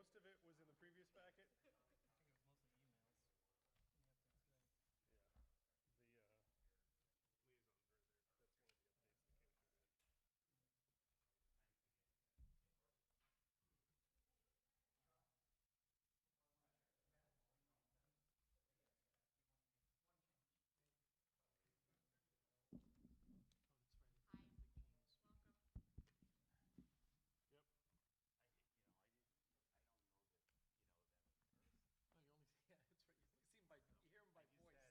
most of it was in the previous packet. I think it was mostly emails and the updates today. Yeah, the liaisons are in there. That's one of the updates that came through today. Oh, that's right. I think that big change. Welcome. Yep. I don't know that, that occurs. Oh, you only, yeah, that's right. You only see him by, you hear him by I just voice. asked Nate, I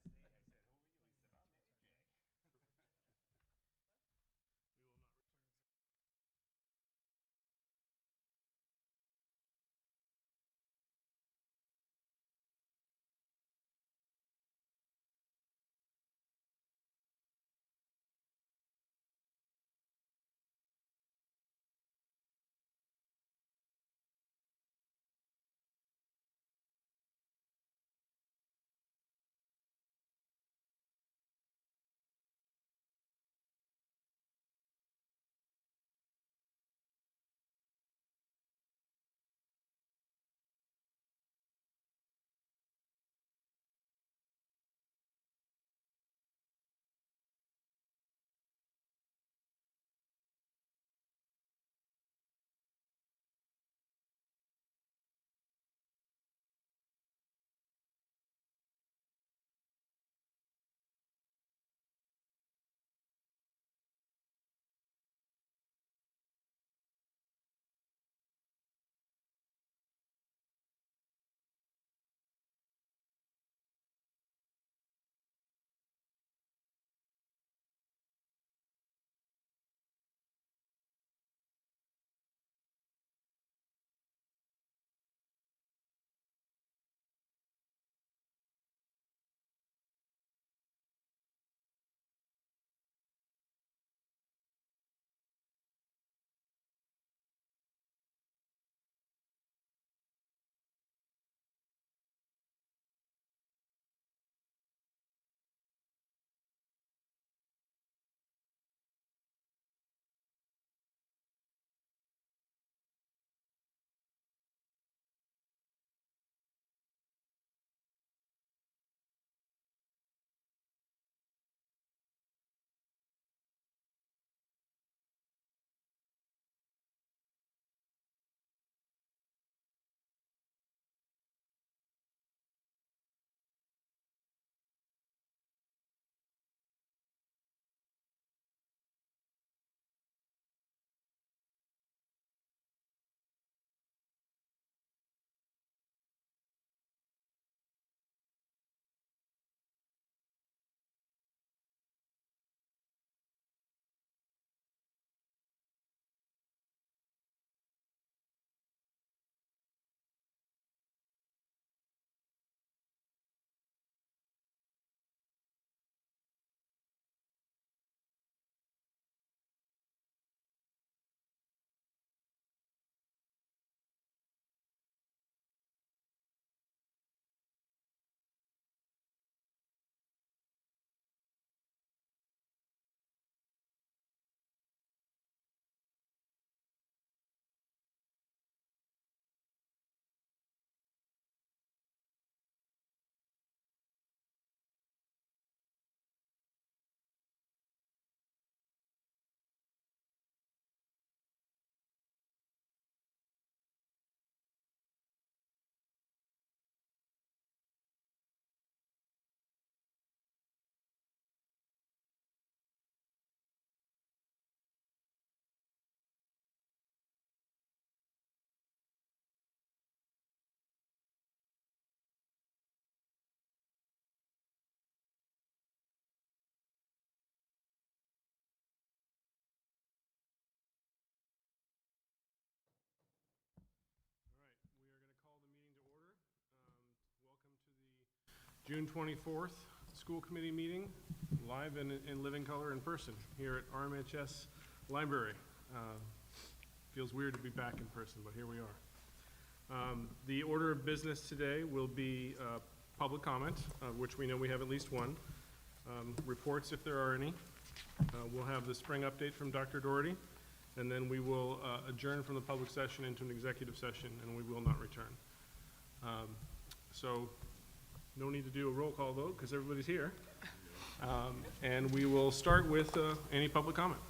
said, who are you? He said, I'm AJ. We will not return. All right, we are going to call the meeting to order. Welcome to the June 24th school committee meeting, live and in living color in person here at RMHS Library. Feels weird to be back in person, but here we are. The order of business today will be public comment, which we know we have at least one. Reports, if there are any. We'll have the spring update from Dr. Doherty, and then we will adjourn from the public session into an executive session, and we will not return. So, no need to do a roll call vote, because everybody's here. And we will start with any public comment.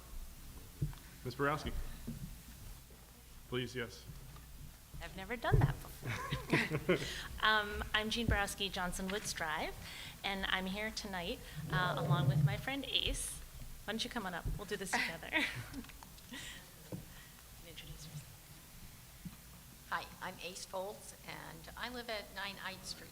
Ms. Borowski? Please, yes. I've never done that before. I'm Jean Borowski, Johnson Woods Drive, and I'm here tonight along with my friend Ace. Why don't you come on up? We'll do this together. Introduce yourself. Hi, I'm Ace Foltz, and I live at 9 Ide Street.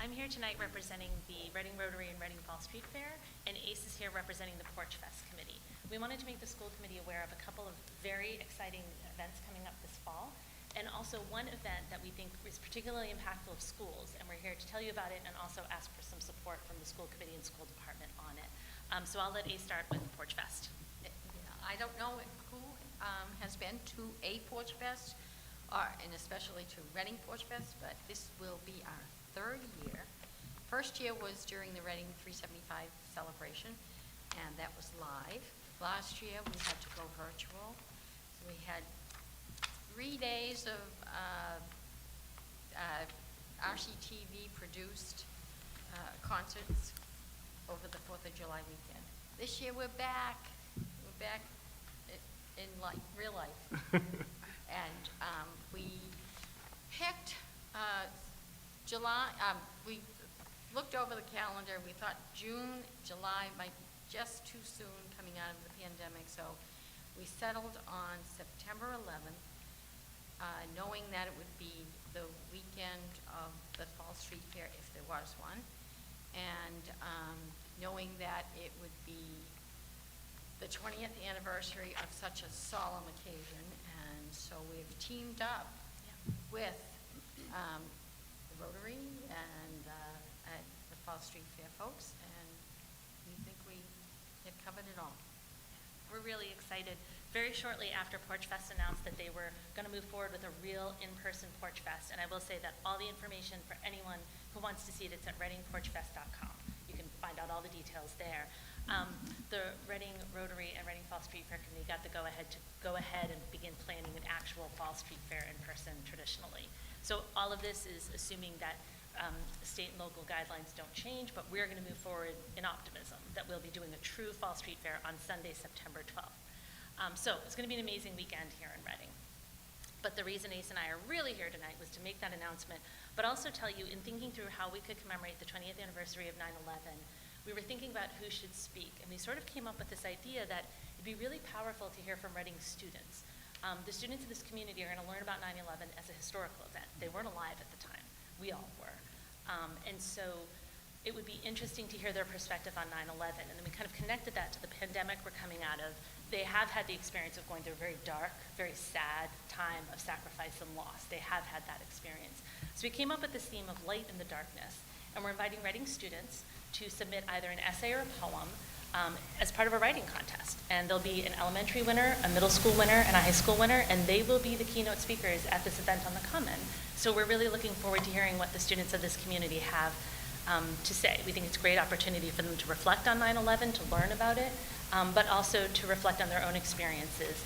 I'm here tonight representing the Reading Rotary and Reading Fall Street Fair, and Ace is here representing the Porch Fest Committee. We wanted to make the school committee aware of a couple of very exciting events coming up this fall, and also one event that we think is particularly impactful of schools, and we're here to tell you about it and also ask for some support from the school committee and school department on it. So I'll let Ace start with Porch Fest. I don't know who has been to a Porch Fest, and especially to Reading Porch Fest, but this will be our third year. First year was during the Reading 375 celebration, and that was live. Last year, we had to go virtual. So we had 3 days of RCTV produced concerts over the 4th of July weekend. This year, we're back. We're back in real life. And we picked July, we looked over the calendar, we thought June, July might be just too soon coming out of the pandemic, so we settled on September 11th, knowing that it would be the weekend of the Fall Street Fair, if there was one, and knowing that it would be the 20th anniversary of such a solemn occasion, and so we've teamed up with the Rotary and the Fall Street Fair folks, and we think we have covered it all. We're really excited. Very shortly after Porch Fest announced that they were going to move forward with a real in-person Porch Fest, and I will say that all the information for anyone who wants to see it, it's at readingporchfest.com. You can find out all the details there. The Reading Rotary and Reading Fall Street Fair Committee got the go-ahead to go ahead and begin planning an actual Fall Street Fair in person traditionally. So all of this is assuming that state and local guidelines don't change, but we're going to move forward in optimism that we'll be doing a true Fall Street Fair on Sunday, September 12th. So it's going to be an amazing weekend here in Reading. But the reason Ace and I are really here tonight was to make that announcement, but also tell you, in thinking through how we could commemorate the 20th anniversary of 9/11, we were thinking about who should speak, and we sort of came up with this idea that it'd be really powerful to hear from Reading students. The students in this community are going to learn about 9/11 as a historical event. They weren't alive at the time. We all were. And so it would be interesting to hear their perspective on 9/11. And then we kind of connected that to the pandemic we're coming out of. They have had the experience of going through a very dark, very sad time of sacrifice and loss. They have had that experience. So we came up with this theme of light in the darkness. And we're inviting Reading students to submit either an essay or a poem as part of a writing contest. And there'll be an elementary winner, a middle school winner, and a high school winner, and they will be the keynote speakers at this event on the Common. So we're really looking forward to hearing what the students of this community have to say. We think it's a great opportunity for them to reflect on 9/11, to learn about it, but also to reflect on their own experiences.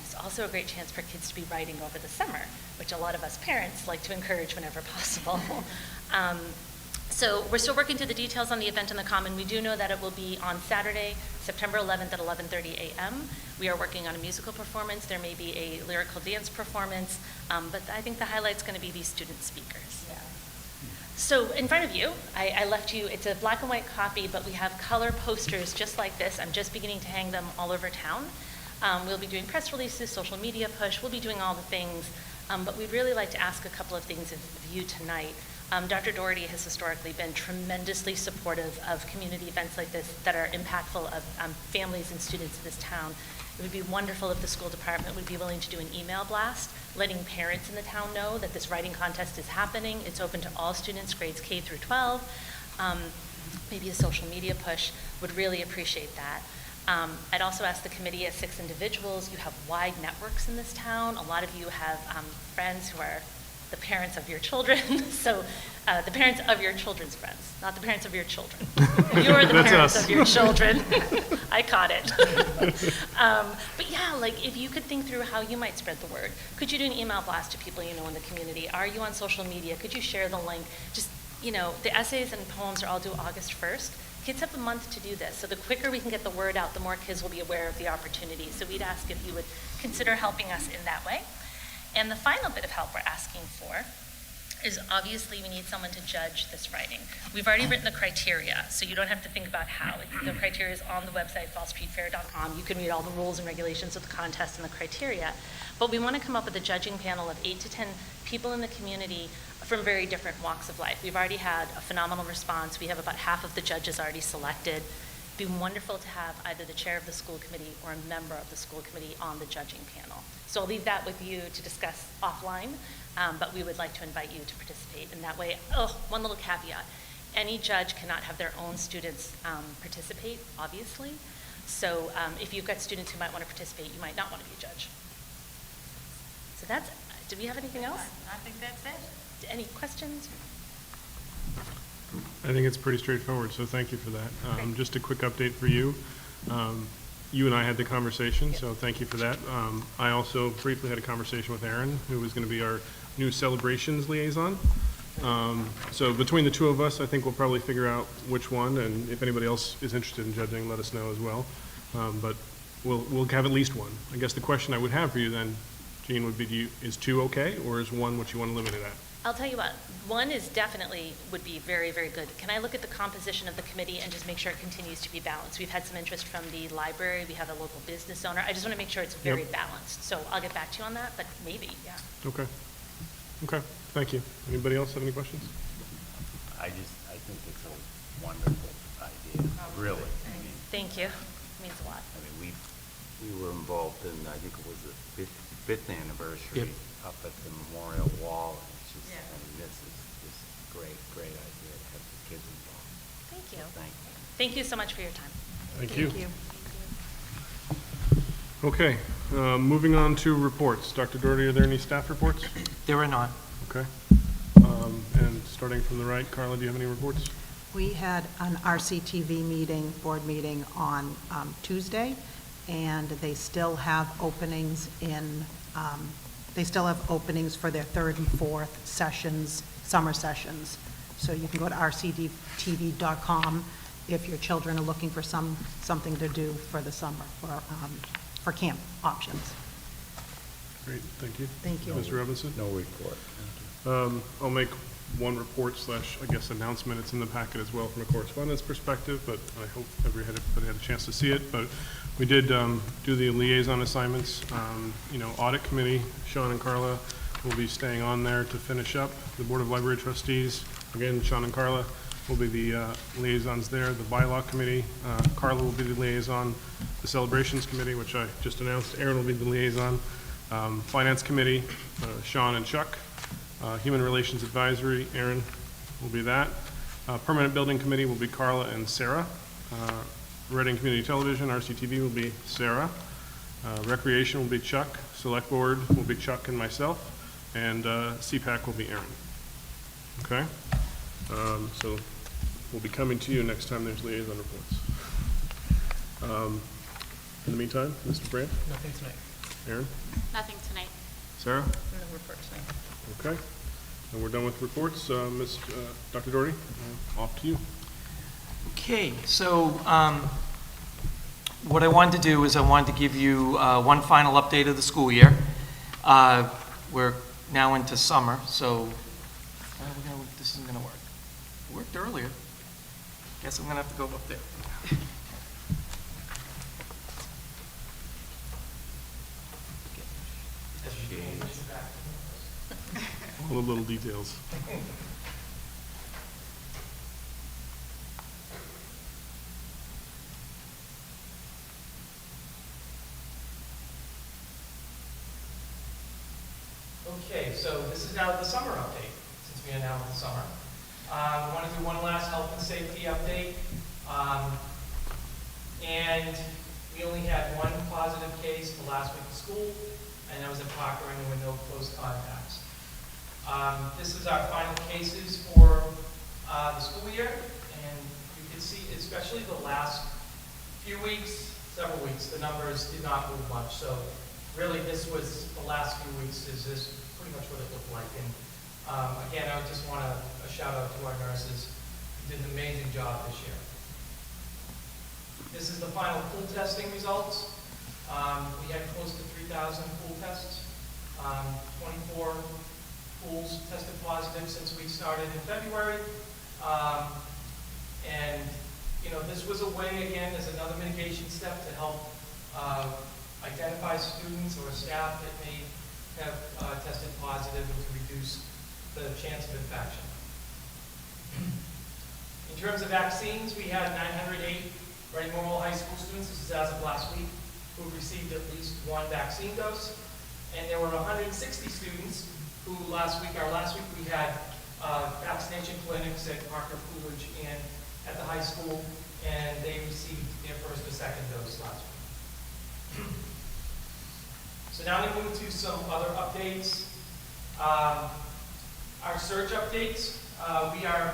It's also a great chance for kids to be writing over the summer, which a lot of us parents like to encourage whenever possible. So we're still working through the details on the event on the Common. We do know that it will be on Saturday, September 11th at 11:30 a.m. We are working on a musical performance. There may be a lyrical dance performance, but I think the highlight's going to be these student speakers. Yeah. So in front of you, I left you, it's a black and white copy, but we have color posters just like this. I'm just beginning to hang them all over town. We'll be doing press releases, social media push. We'll be doing all the things, but we'd really like to ask a couple of things of you tonight. Dr. Doherty has historically been tremendously supportive of community events like this that are impactful of families and students in this town. It would be wonderful if the school department would be willing to do an email blast, letting parents in the town know that this writing contest is happening. It's open to all students, grades K through 12. Maybe a social media push. Would really appreciate that. I'd also ask the committee, as 6 individuals, you have wide networks in this town. A lot of you have friends who are the parents of your children. So the parents of your children's friends, not the parents of your children. You're the That's parents us. of your children. I caught it. But yeah, like if you could think through how you might spread the word. Could you do an email blast to people you know in the community? Are you on social media? Could you share the link? Just, you know, the essays and poems are all due August 1st. Kids have a month to do this. So the quicker we can get the word out, the more kids will be aware of the opportunity. So we'd ask if you would consider helping us in that way. And the final bit of help we're asking for is obviously we need someone to judge this writing. We've already written the criteria, so you don't have to think about how. The criteria is on the website, fallstreetfair.com. You can read all the rules and regulations of the contest and the criteria. But we want to come up with a judging panel of 8 to 10 people in the community from very different walks of life. We've already had a phenomenal response. We have about half of the judges already selected. It'd be wonderful to have either the chair of the school committee or a member of the school committee on the judging panel. So I'll leave that with you to discuss offline, but we would like to invite you to participate. And that way, one little caveat, any judge cannot have their own students participate, obviously. So if you've got students who might want to participate, you might not want to be a judge. So that's, do we have anything else? I think that's it. Any questions? I think it's pretty straightforward, so thank you for that. Great. Just a quick update for you. You and I had the conversation, so thank you for that. I also briefly had a conversation with Erin, who was going to be our new celebrations liaison. So between the two of us, I think we'll probably figure out which one, and if anybody else is interested in judging, let us know as well. But we'll have at least one. I guess the question I would have for you then, Jean, would be, is 2 okay, or is 1 what you want to limit it at? I'll tell you what, 1 is definitely, would be very, very good. Can I look at the composition of the committee and just make sure it continues to be balanced? We've had some interest from the library, we have a local business owner. I just want to make sure it's very balanced. So I'll get back to you on that, but maybe, yeah. Okay. Okay, thank you. Anybody else have any questions? I think it's a wonderful idea, really. I mean, Thank you. It means a lot. we were involved in, I think it was the fifth anniversary up at the memorial wall. And it's just, I mean, this is just great idea to have the kids involved. Thank you. So thank you. Thank you so much for your time. Thank you. Okay, moving on to reports. Dr. Doherty, are there any staff reports? There are not. Okay. And starting from the right, Carla, do you have any reports? We had an RCTV meeting, board meeting on Tuesday, and they still have openings for their 3rd and 4th sessions, summer sessions. So you can go to rctv.com if your children are looking for something to do for the summer, for camp options. Great, thank you. Thank you. Mr. Robinson? No report. I'll make one report / I guess announcement. It's in the packet as well from a correspondence perspective, but I hope everybody had a chance to see it. But we did do the liaison assignments. Audit committee, Sean and Carla will be staying on there to finish up. The Board of Library Trustees, again, Sean and Carla will be the liaisons there. The bylaw committee, Carla will be the liaison. The celebrations committee, which I just announced, Erin will be the liaison. Finance committee, Sean and Chuck. Human Relations Advisory, Erin will be that. Permanent Building Committee will be Carla and Sarah. Reading Community Television, RCTV, will be Sarah. Recreation will be Chuck. Select Board will be Chuck and myself. And CPAC will be Erin. Okay? So we'll be coming to you next time there's liaison reports. In the meantime, Mr. Brandt? Nothing tonight. Erin? Nothing tonight. Sarah? No report tonight. Okay, and we're done with reports. Dr. Doherty, off to you. Okay, so what I wanted to do is I wanted to give you one final update of the school year. We're now into summer, so this isn't going to work. It worked earlier. Guess I'm going to have to go up there. All the little details. Okay, so this is now the summer update, since we are now in the summer. We want to do one last health and safety update. And we only had one positive case for last week of school, and that was at Parker, and there were no close contacts. This is our final cases for the school year, and you can see, especially the last few weeks, several weeks, the numbers did not move much. So really, this was the last few weeks is this pretty much what it looked like. And again, I just want a shout out to our nurses who did an amazing job this year. This is the final pool testing results. We had close to 3,000 pool tests. 24 pools tested positive since we started in February. And, you know, this was a way, again, as another mitigation step to help identify students or staff that may have tested positive and to reduce the chance of infection. In terms of vaccines, we had 908 Reading Memorial High School students, this is as of last week, who received at least one vaccine dose. And there were 160 students who our last week we had vaccination clinics at Parker Coolidge and at the high school, and they received their first or second dose last week. So now we move to some other updates. Our search updates, we are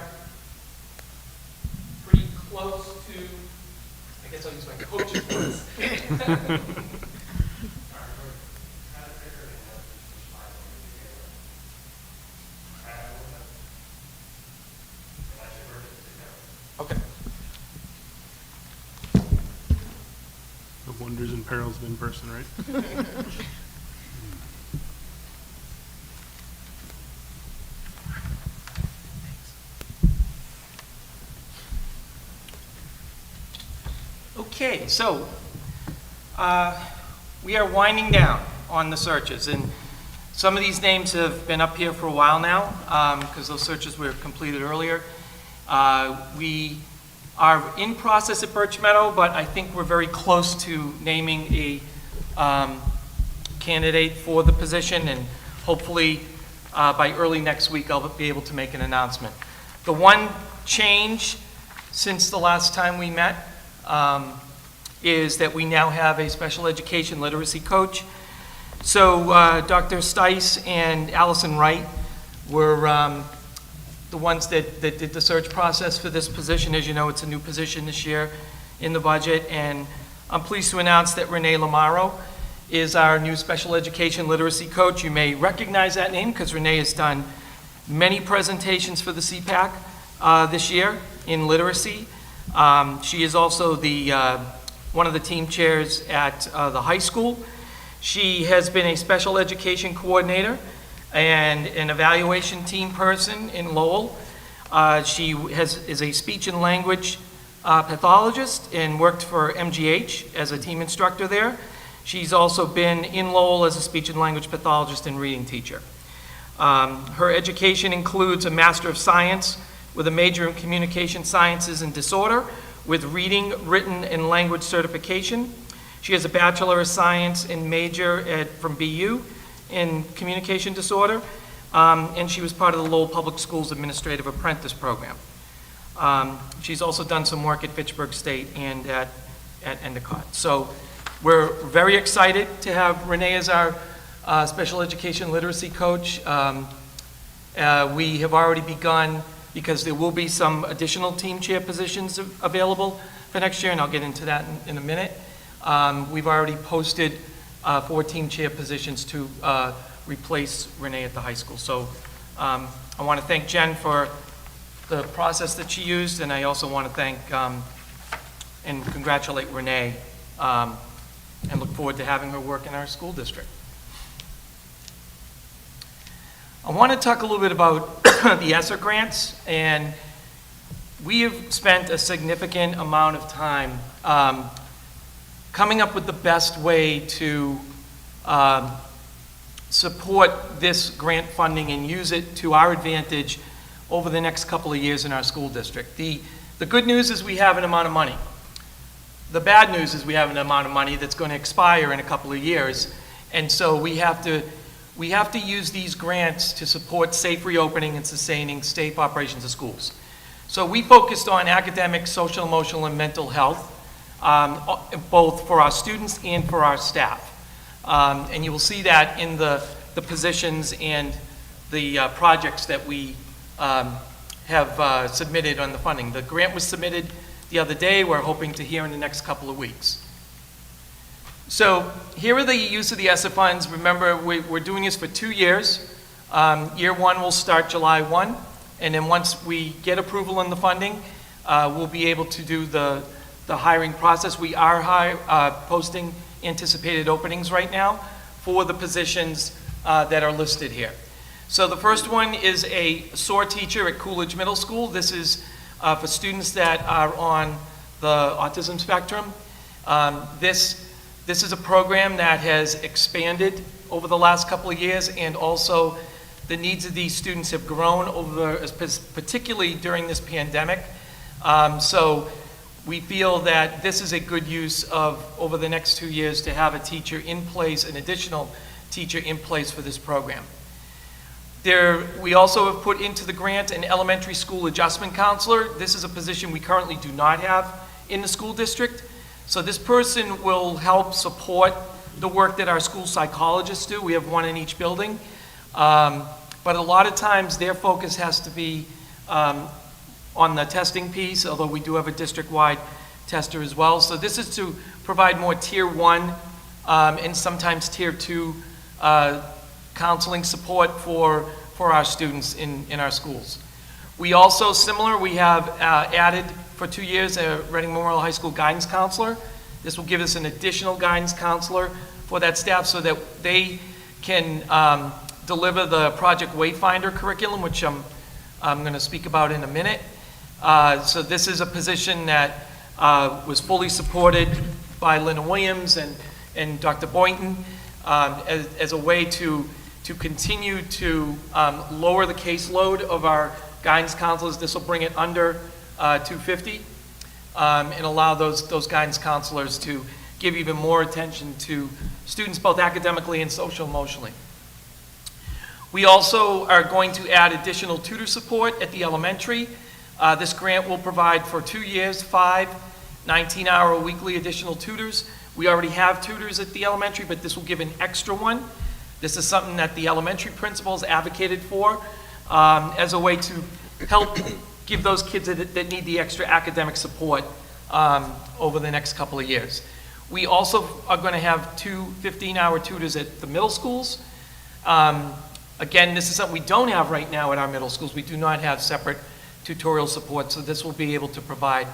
pretty close to, I guess I'll use my coach's voice. Okay. The wonders and perils of in person, right? Okay, so we are winding down on the searches, and some of these names have been up here for a while now because those searches were completed earlier. We are in process at Birch Meadow, but I think we're very close to naming a candidate for the position, and hopefully by early next week I'll be able to make an announcement. The one change since the last time we met is that we now have a special education literacy coach. So Dr. Stice and Allison Wright were the ones that did the search process for this position. As you know, it's a new position this year in the budget, and I'm pleased to announce that Renee Lamaro is our new special education literacy coach. You may recognize that name because Renee has done many presentations for the CPAC this year in literacy. She is also one of the team chairs at the high school. She has been a special education coordinator and an evaluation team person in Lowell. She is a speech and language pathologist and worked for MGH as a team instructor there. She's also been in Lowell as a speech and language pathologist and reading teacher. Her education includes a Master of Science with a major in Communication Sciences and Disorder with Reading, Written, and Language certification. She has a Bachelor of Science and major from BU in Communication Disorder, and she was part of the Lowell Public Schools Administrative Apprentice Program. She's also done some work at Fitchburg State and at Endicott. So we're very excited to have Renee as our special education literacy coach. We have already begun, because there will be some additional team chair positions available for next year, and I'll get into that in a minute. We've already posted 4 team chair positions to replace Renee at the high school. So I want to thank Jen for the process that she used, and I also want to thank and congratulate Renee and look forward to having her work in our school district. I want to talk a little bit about the ESSER grants, and we have spent a significant amount of time coming up with the best way to support this grant funding and use it to our advantage over the next couple of years in our school district. The good news is we have an amount of money. The bad news is we have an amount of money that's going to expire in a couple of years, and so we have to use these grants to support safe reopening and sustaining safe operations of schools. So we focused on academic, social, emotional, and mental health, both for our students and for our staff. And you will see that in the positions and projects that we have submitted on the funding. The grant was submitted the other day. We're hoping to hear in the next couple of weeks. So here are the use of the ESSA funds. Remember, we're doing this for 2 years. Year one will start July 1, and then once we get approval on the funding, we'll be able to do the hiring process. We are posting anticipated openings right now for the positions that are listed here. So the first one is a SOAR teacher at Coolidge Middle School. This is for students that are on the autism spectrum. This is a program that has expanded over the last couple of years, and also the needs of these students have grown particularly during this pandemic. So we feel that this is a good use of, over the next 2 years, to have a teacher in place, an additional teacher in place for this program. We also have put into the grant an elementary school adjustment counselor. This is a position we currently do not have in the school district. So this person will help support the work that our school psychologists do. We have one in each building. But a lot of times their focus has to be on the testing piece, although we do have a district-wide tester as well. So this is to provide more tier 1 and sometimes tier 2 counseling support for our students in our schools. We also, we have added for 2 years a Reading Memorial High School guidance counselor. This will give us an additional guidance counselor for that staff so that they can deliver the Project Wayfinder curriculum, which I'm going to speak about in a minute. So this is a position that was fully supported by Linda Williams and Dr. Boynton as a way to continue to lower the caseload of our guidance counselors. This will bring it under 250 and allow those guidance counselors to give even more attention to students, both academically and social emotionally. We also are going to add additional tutor support at the elementary. This grant will provide for 2 years, 5 19-hour weekly additional tutors. We already have tutors at the elementary, but this will give an extra one. This is something that the elementary principals advocated for as a way to help give those kids that need the extra academic support over the next couple of years. We also are going to have 2 15-hour tutors at the middle schools. Again, this is something we don't have right now at our middle schools. We do not have separate tutorial support, so this will be able to provide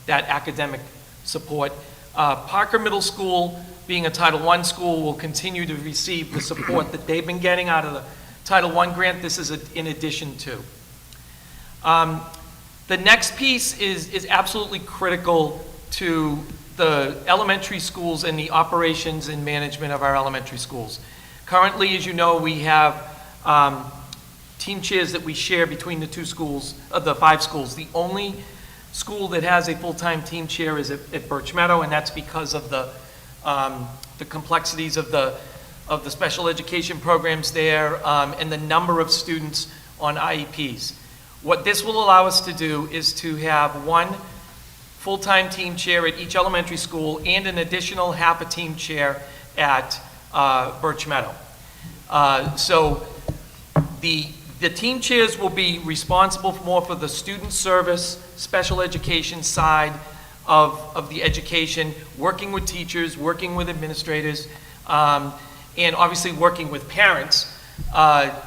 that academic support. Parker Middle School, being a Title I school, will continue to receive the support that they've been getting out of the Title I grant. This is in addition to. The next piece is absolutely critical to the elementary schools and the operations and management of our elementary schools. Currently, as you know, we have team chairs that we share between the 2 schools, the 5 schools. The only school that has a full-time team chair is at Birch Meadow, and that's because of the complexities of the special education programs there and the number of students on IEPs. What this will allow us to do is to have 1 full-time team chair at each elementary school and an additional half a team chair at Birch Meadow. So the team chairs will be responsible more for the student service, special education side of the education, working with teachers, working with administrators, and obviously working with parents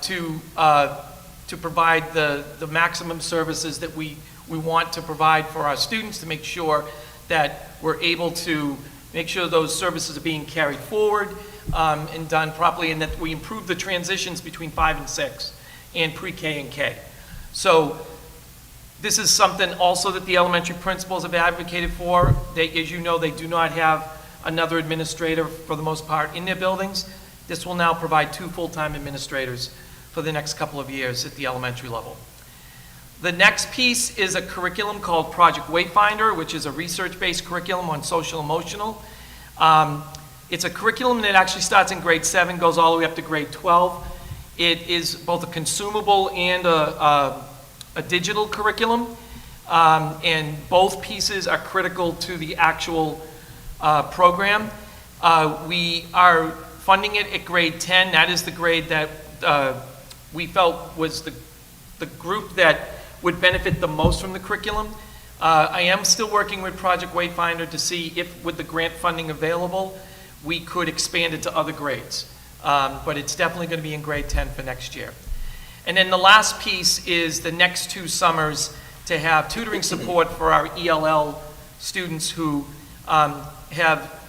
to provide the maximum services that we want to provide for our students, to make sure that we're able to make sure those services are being carried forward and done properly, and that we improve the transitions between 5 and 6 and pre-K and K. So this is something also that the elementary principals have advocated for. As you know, they do not have another administrator for the most part in their buildings. This will now provide 2 full-time administrators for the next couple of years at the elementary level. The next piece is a curriculum called Project Wayfinder, which is a research-based curriculum on social emotional. It's a curriculum that actually starts in grade 7, goes all the way up to grade 12. It is both a consumable and a digital curriculum, and both pieces are critical to the actual program. We are funding it at grade 10. That is the grade that we felt was the group that would benefit the most from the curriculum. I am still working with Project Wayfinder to see if, with the grant funding available, we could expand it to other grades. But it's definitely going to be in grade 10 for next year. And then the last piece is the next 2 summers to have tutoring support for our ELL students who have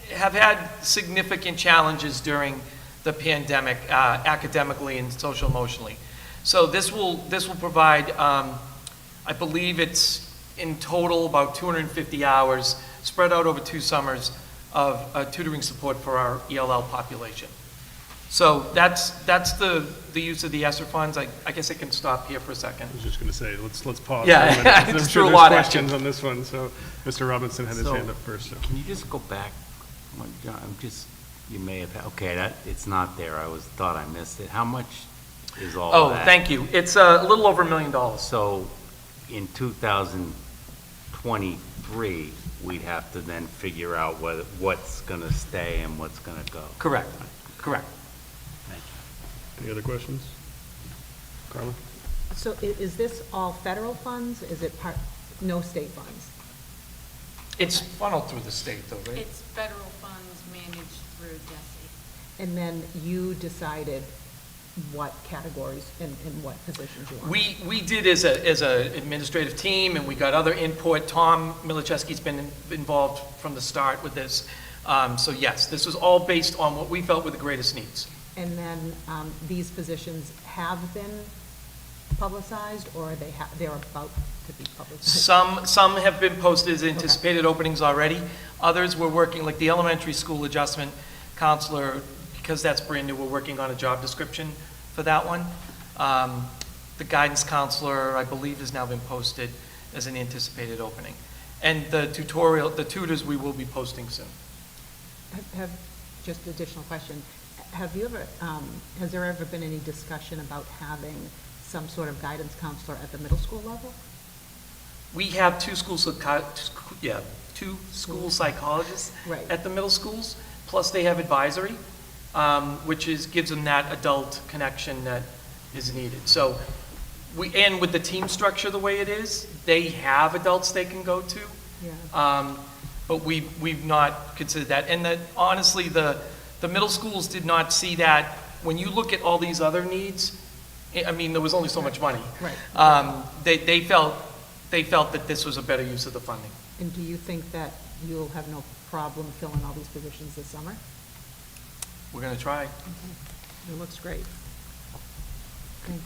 had significant challenges during the pandemic, academically and social emotionally. So this will provide, I believe it's in total about 250 hours spread out over 2 summers of tutoring support for our ELL population. So that's the use of the ESSER funds. I guess I can stop here for a second. I was just going to say, let's pause. Yeah, for a minute, 'cause I I'm just sure threw a there's lot at you. questions on this one, so Mr. Robinson had his hand up first. So. Can you just go back? You may have, okay, it's not there. Thought I missed it. How much is all Oh, that? thank you. It's a little over $1 million. So in 2023, we'd have to then figure out what's going to stay and what's going to go. Correct, correct. Thank you. Any other questions? Carla? So is this all federal funds? Is it no state funds? It's funneled through the state though, right? It's federal funds managed through DESI. And then you decided what categories and what positions you want? We did as a administrative team, and we got other input. Tom Milichewski's been involved from the start with this. So yes, this was all based on what we felt were the greatest needs. And then these positions have been publicized, or they're about to be publicized? Some have been posted as anticipated openings already. Others we're working, like the elementary school adjustment counselor, because that's brand new, we're working on a job description for that one. The guidance counselor, I believe, has now been posted as an anticipated opening. And the tutors we will be posting soon. Just additional question. Have you ever, has there ever been any discussion about having some sort of guidance counselor at the middle school level? We have two school psychologists Right. at the middle schools, plus they have advisory, which gives them that adult connection that is needed. So and with the team structure the way it is, they have adults they can go to. Yeah. But we've not considered that. And honestly, the middle schools did not see that. When you look at all these other needs, I mean, there was only so much money. Right. They felt that this was a better use of the funding. And do you think that you'll have no problem filling all these positions this summer? We're going to try. It looks great. Thanks.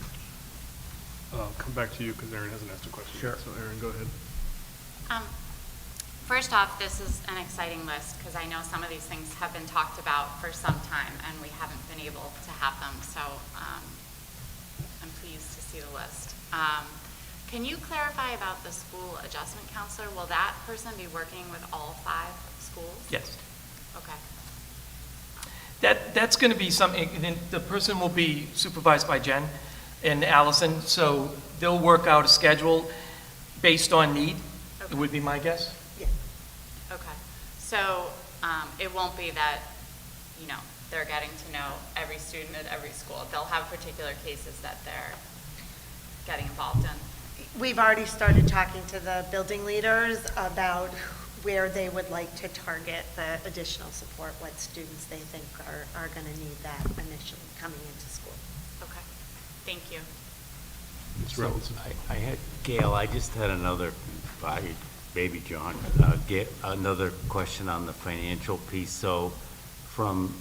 I'll come back to you because Erin hasn't asked a question. Sure. So Erin, go ahead. First off, this is an exciting list because I know some of these things have been talked about for some time and we haven't been able to have them. So I'm pleased to see the list. Can you clarify about the school adjustment counselor? Will that person be working with all 5 schools? Yes. Okay. That's going to be something, and the person will be supervised by Jen and Allison, so they'll work out a schedule based on need, Okay. it would be my guess. Okay. So it won't be that, they're getting to know every student at every school. They'll have particular cases that they're getting involved in. We've already started talking to the building leaders about where they would like to target the additional support, what students they think are going to need that initially coming into school. Okay. Thank you. Ms. So Robinson. Gail, I just had another, baby John, another question on the financial piece. So from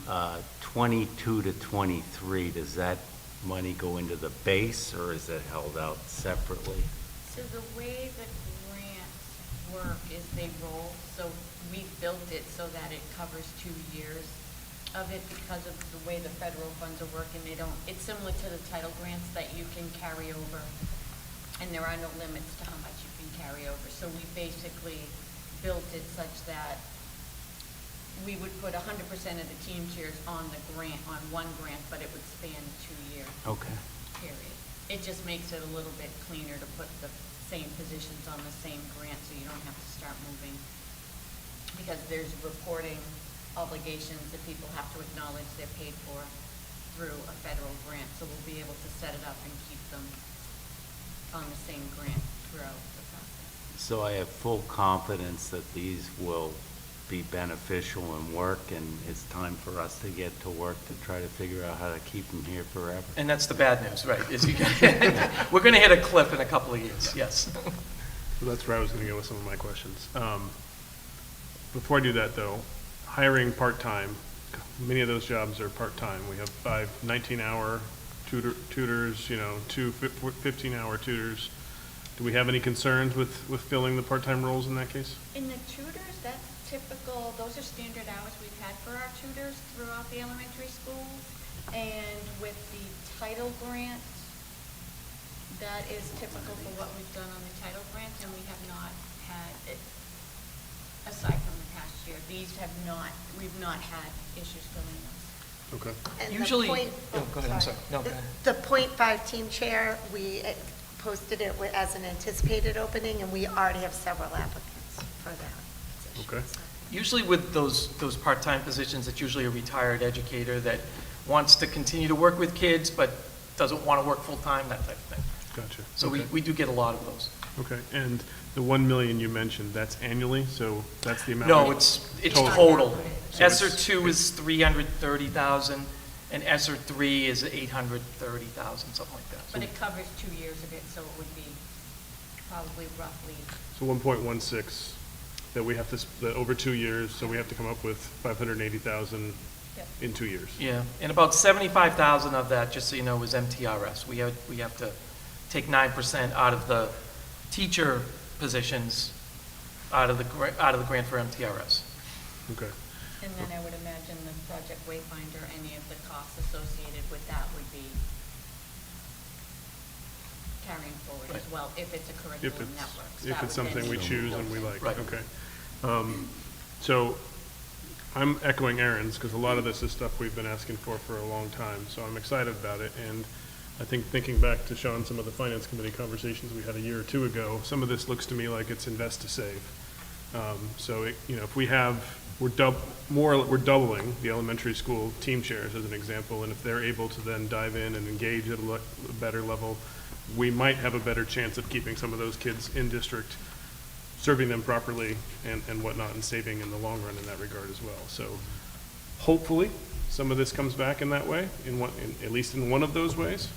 22 to 23, does that money go into the base or is it held out separately? So the way the grants work is they roll, so we built it so that it covers 2 years of it because of the way the federal funds are working. It's similar to the title grants that you can carry over, and there are no limits to how much you can carry over. So we basically built it such that we would put 100% of the team chairs on one grant, but it would span 2 years. Okay. Period. It just makes it a little bit cleaner to put the same positions on the same grant, so you don't have to start moving. Because there's reporting obligations that people have to acknowledge they're paid for. through a federal grant, so we'll be able to set it up and keep them on the same grant throughout the process. So I have full confidence that these will be beneficial and work, and it's time for us to get to work to try to figure out how to keep them here forever. And that's the bad news, right? We're going to hit a cliff in a couple of years, yes. So that's where I was going to go with some of my questions. Before I do that, though, hiring part-time, many of those jobs are part-time. We have 5 19-hour tutors, 2 15-hour tutors. Do we have any concerns with filling the part-time roles in that case? In the tutors, that's typical, those are standard hours we've had for our tutors throughout the elementary schools. And with the title grant, that is typical for what we've done on the title grant, and we have not had, aside from the past year, we've not had issues filling those. Okay. And the Usually, point- oh, go ahead, I'm sorry. No, go ahead. The .5 team chair, we posted it as an anticipated opening, and we already have several applicants for that position. Okay. So- Usually with those part-time positions, it's usually a retired educator that wants to continue to work with kids, but doesn't want to work full-time, that type of thing. Gotcha. So Okay. we do get a lot of those. Okay, and the 1 million you mentioned, that's annually, so that's the amount? No, we- it's Total. total. So it's- ESER 2 is 330,000, and ESER 3 is 830,000, something like that. But it covers 2 years of it, so it would be probably roughly, So 1.16 that we have to, that over 2 years, so we have to come up with 580,000 Yep. in 2 years. Yeah, and about 75,000 of that, just so you know, is MTRS. We have to take 9% out of the teacher positions out of the grant for MTRS. Okay, and then I would imagine the Project Wayfinder, any of the costs associated with that would be carrying forward as Right. well, if it's a if curriculum network. So if that it's would then something we be choose and we built like, in. Right. okay. So I'm echoing Aaron's, because a lot of this is stuff we've been asking for a long time, so I'm excited about it. And I think thinking back to Sean, some of the finance committee conversations we had a year or two ago, some of this looks to me like it's invest to save. So, if we have, we're doubling the elementary school team chairs as an example, and if they're able to then dive in and engage at a better level, we might have a better chance of keeping some of those kids in district, serving them properly and whatnot, and saving in the long run in that regard as well. So hopefully, some of this comes back in that way, at least in one of those ways.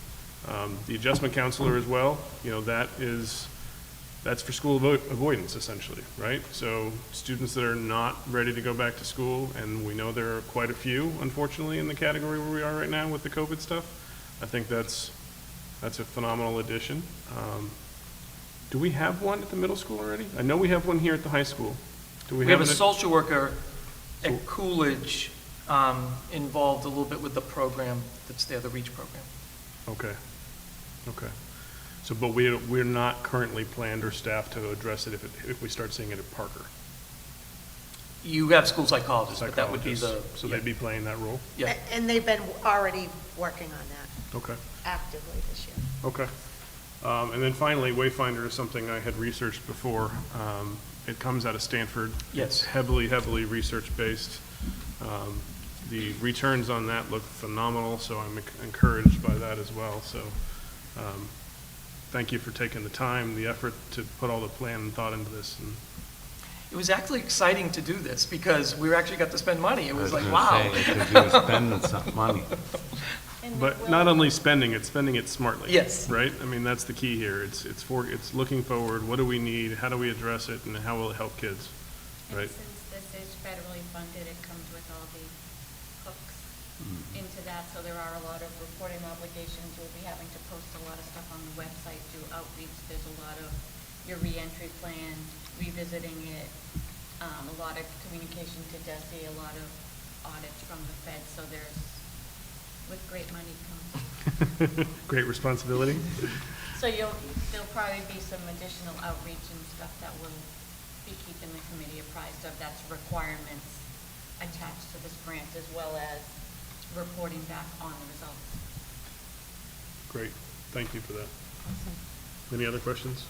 The adjustment counselor as well, that's for school avoidance essentially, right? So students that are not ready to go back to school, and we know there are quite a few, unfortunately, in the category where we are right now with the COVID stuff. I think that's a phenomenal addition. Do we have one at the middle school already? I know we have one here at the high school. Do We have a it at- social worker at Coolidge involved a little bit with the program that's there, the REACH program. Okay. So, but we're not currently planned or staffed to address it if we start seeing it at Parker. You have school psychologists, but that would be the. Psychologists. So they'd be playing that role? Yeah. And they've been already working on that Okay. actively this year. Okay. And then finally, Wayfinder is something I had researched before. It comes out of Stanford. Yes. It's heavily research-based. The returns on that look phenomenal, so I'm encouraged by that as well. So thank you for taking the time, the effort to put all the plan and thought into this. And It was actually exciting to do this because we actually got to spend money. It was like, gonna wow. say, because you were spending some money. And But it will- not only spending it smartly. Yes. Right? I mean, that's the key here. It's looking forward. What do we need? How do we address it? And how will it help kids? And Right? since this is federally funded, it comes with all the hooks into that, so there are a lot of reporting obligations. We'll be having to post a lot of stuff on the website, do outreach. There's a lot of your reentry plan, revisiting it, a lot of communication to DESE, a lot of audits from the Fed, so with great money comes. Great responsibility. So there'll probably be some additional outreach and stuff that we'll be keeping the committee apprised of. That's requirements attached to this grant, as well as reporting back on the results. Great. Thank you for that. Any other questions?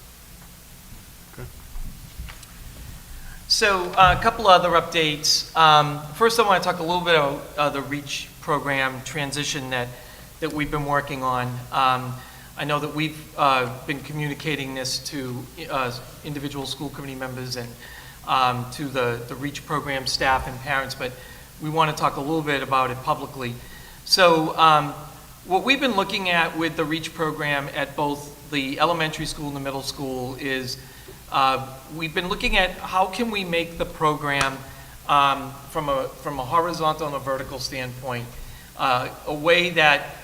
Okay. So a couple other updates. First, I want to talk a little bit about the REACH program transition that we've been working on. I know that we've been communicating this to individual school committee members and to the REACH program staff and parents, but we want to talk a little bit about it publicly. So what we've been looking at with the REACH program at both the elementary school and the middle school is we've been looking at how can we make the program from a horizontal and a vertical standpoint a way that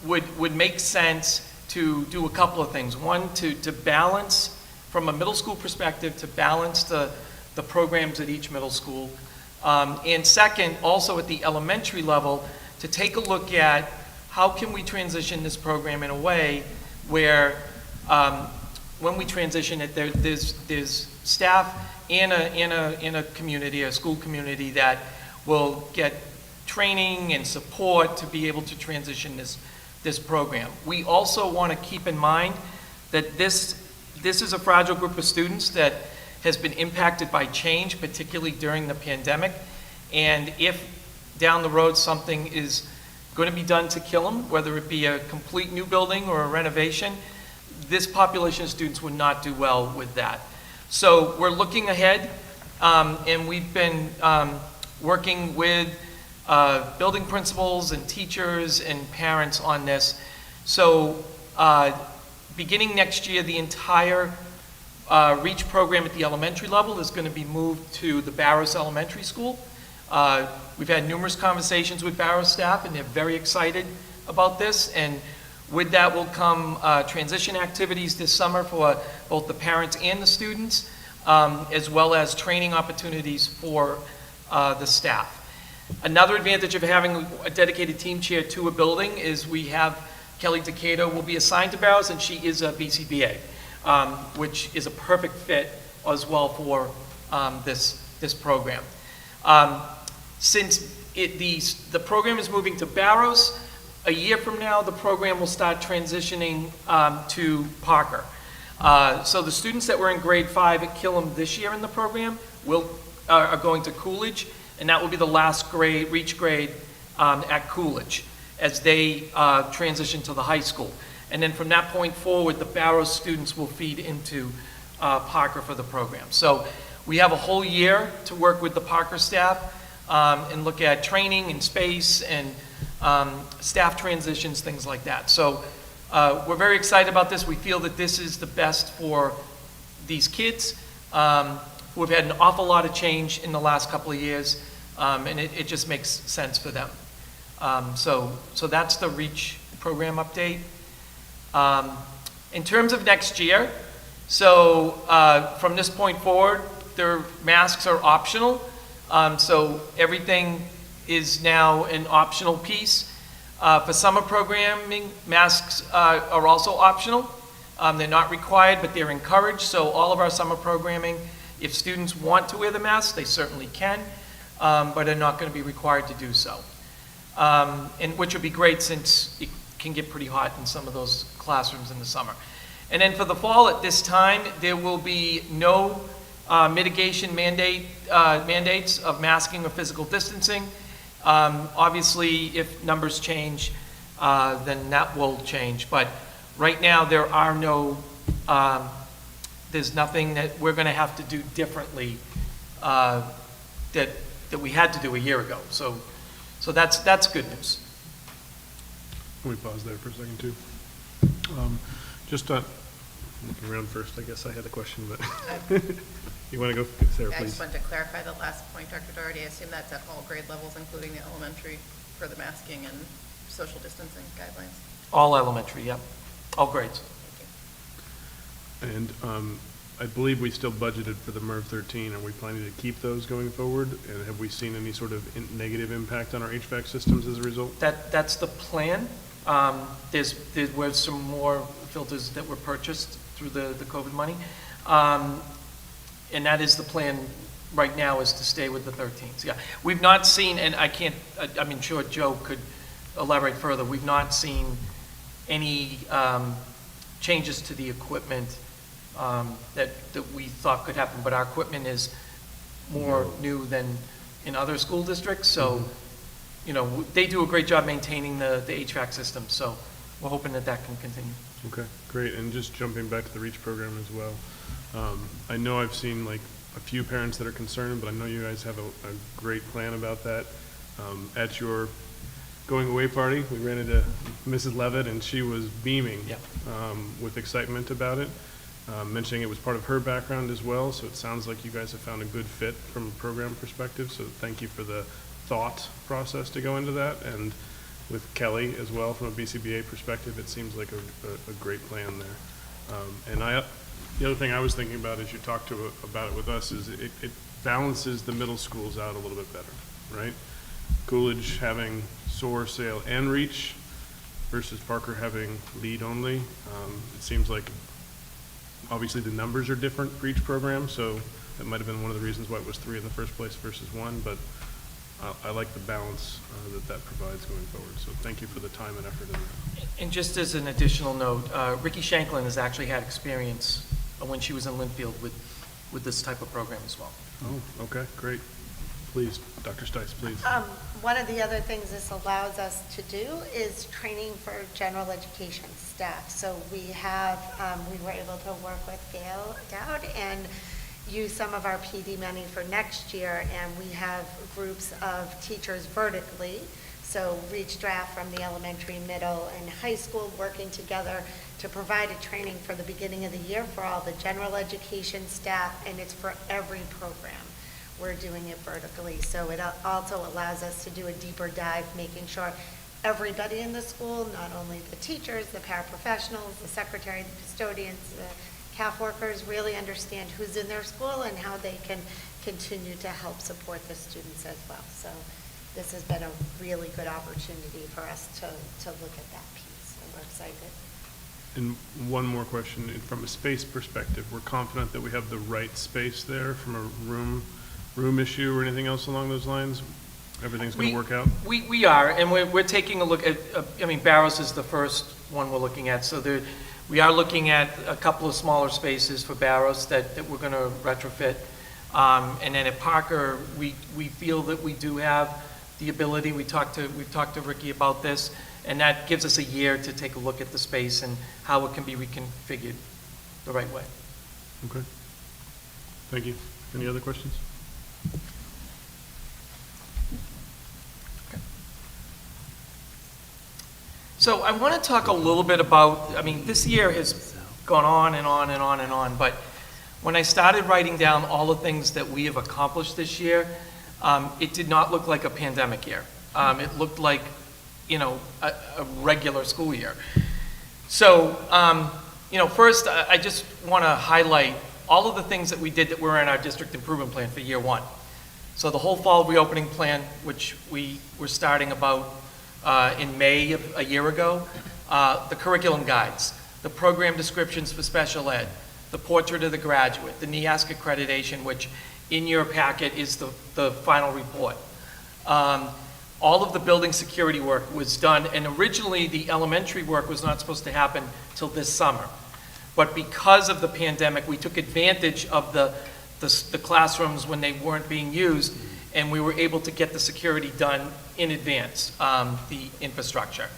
would make sense to do a couple of things. One, to balance, from a middle school perspective, to balance the programs at each middle school. And second, also at the elementary level, to take a look at how can we transition this program in a way where when we transition it, there's staff in a community, a school community, that will get training and support to be able to transition this program. We also want to keep in mind that this is a fragile group of students that has been impacted by change, particularly during the pandemic. And if down the road something is going to be done to kill them, whether it be a complete new building or a renovation, this population of students would not do well with that. So we're looking ahead, and we've been working with building principals and teachers and parents on this. So beginning next year, the entire REACH program at the elementary level is going to be moved to the Barrows Elementary School. We've had numerous conversations with Barrows staff, and they're very excited about this. And with that will come transition activities this summer for both the parents and the students, as well as training opportunities for the staff. Another advantage of having a dedicated team chair to a building is we have Kelly Decato will be assigned to Barrows, and she is a BCBA, which is a perfect fit as well for this program. Since the program is moving to Barrows, a year from now the program will start transitioning to Parker. So the students that were in grade 5 at Killam this year in the program are going to Coolidge, and that will be the last grade, REACH grade at Coolidge as they transition to the high school. And then from that point forward, the Barrows students will feed into Parker for the program. So we have a whole year to work with the Parker staff and look at training and space and staff transitions, things like that. So we're very excited about this. We feel that this is the best for these kids who have had an awful lot of change in the last couple of years, and it just makes sense for them. So that's the REACH program update. In terms of next year, so from this point forward, their masks are optional. So everything is now an optional piece. For summer programming, masks are also optional. They're not required, but they're encouraged. So all of our summer programming, if students want to wear the mask, they certainly can, but are not going to be required to do so. And which would be great since it can get pretty hot in some of those classrooms in the summer. And then for the fall at this time, there will be no mitigation mandates of masking or physical distancing. Obviously, if numbers change, then that will change. But right now, there are no, there's nothing that we're going to have to do differently that we had to do a year ago. So that's good news. Can we pause there for a second, too? Just looking around first, I guess I had a question, but you want to go, Sarah, I please? just wanted to clarify the last point, Dr. Doherty. I assume that's at all grade levels, including the elementary, for the masking and social distancing guidelines? All elementary, yep. All grades. Thank you. And I believe we still budgeted for the MERV 13. Are we planning to keep those going forward? And have we seen any sort of negative impact on our HVAC systems as a result? That's the plan. There were some more filters that were purchased through the COVID money. And that is the plan right now, is to stay with the 13s. Yeah, we've not seen, and I'm sure Joe could elaborate further, we've not seen any changes to the equipment that we thought could happen, but our equipment is more new than in other school districts, so they do a great job maintaining the HVAC system, so we're hoping that that can continue. Okay, great. And just jumping back to the REACH program as well. I know I've seen like a few parents that are concerned, but I know you guys have a great plan about that. At your going away party, we ran into Mrs. Levitt, and she was beaming Yep. with excitement about it, mentioning it was part of her background as well. So it sounds like you guys have found a good fit from a program perspective. So thank you for the thought process to go into that. And with Kelly as well, from a BCBA perspective, it seems like a great plan there. And the other thing I was thinking about as you talked about it with us is it balances the middle schools out a little bit better, right? Coolidge having SOAR, SAIL, and REACH versus Parker having LEAD only. It seems like obviously the numbers are different for each program, so that might have been one of the reasons why it was 3 in the first place versus 1, but I like the balance that provides going forward. So thank you for the time and effort in that. And just as an additional note, Ricky Shanklin has actually had experience when she was in Linfield with this type of program as well. Oh, okay, great. Please, Dr. Stice, please. One of the other things this allows us to do is training for general education staff. So we were able to work with Gail Dowd and use some of our PD money for next year, and we have groups of teachers vertically. So REACH draft from the elementary, middle, and high school working together to provide a training for the beginning of the year for all the general education staff, and it's for every program. We're doing it vertically. So it also allows us to do a deeper dive, making sure everybody in the school, not only the teachers, the paraprofessionals, the secretary, the custodians, the CAF workers, really understand who's in their school and how they can continue to help support the students as well. So this has been a really good opportunity for us to look at that piece, and we're excited. And one more question, from a space perspective, we're confident that we have the right space there from a room issue or anything else along those lines? Everything's going to work out? We are, and we're taking a look at, Barrows is the first one we're looking at, so we are looking at a couple of smaller spaces for Barrows that we're going to retrofit. And then at Parker, we feel that we do have the ability, we've talked to Ricky about this, and that gives us a year to take a look at the space and how it can be reconfigured the right way. Okay. Thank you. Any other questions? So I want to talk a little bit about, this year has gone on and on and on and on, but when I started writing down all the things that we have accomplished this year, it did not look like a pandemic year. It looked like, a regular school year. So, first, I just want to highlight all of the things that we did that were in our district improvement plan for year 1. So the whole fall reopening plan, which we were starting about in May of a year ago, the curriculum guides, the program descriptions for special ed, the portrait of the graduate, the NEASC accreditation, which in your packet is the final report. All of the building security work was done, and originally the elementary work was not supposed to happen till this summer. But because of the pandemic, we took advantage of the classrooms when they weren't being used, and we were able to get the security done in advance, the infrastructure.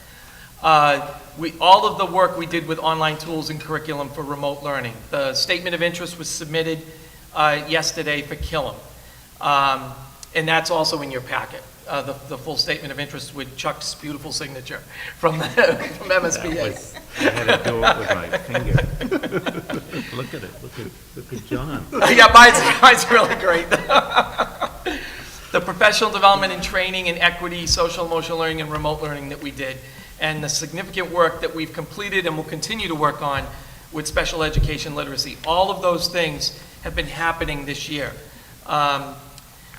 All of the work we did with online tools and curriculum for remote learning. The statement of interest was submitted yesterday for Killam, and that's also in your packet. The full statement of interest with Chuck's beautiful signature from MSBA. I had to do it with my finger. Look at it, look at John. Yeah, mine's really great. The professional development and training and equity, social emotional learning, and remote learning that we did, and the significant work that we've completed and will continue to work on with special education literacy. All of those things have been happening this year.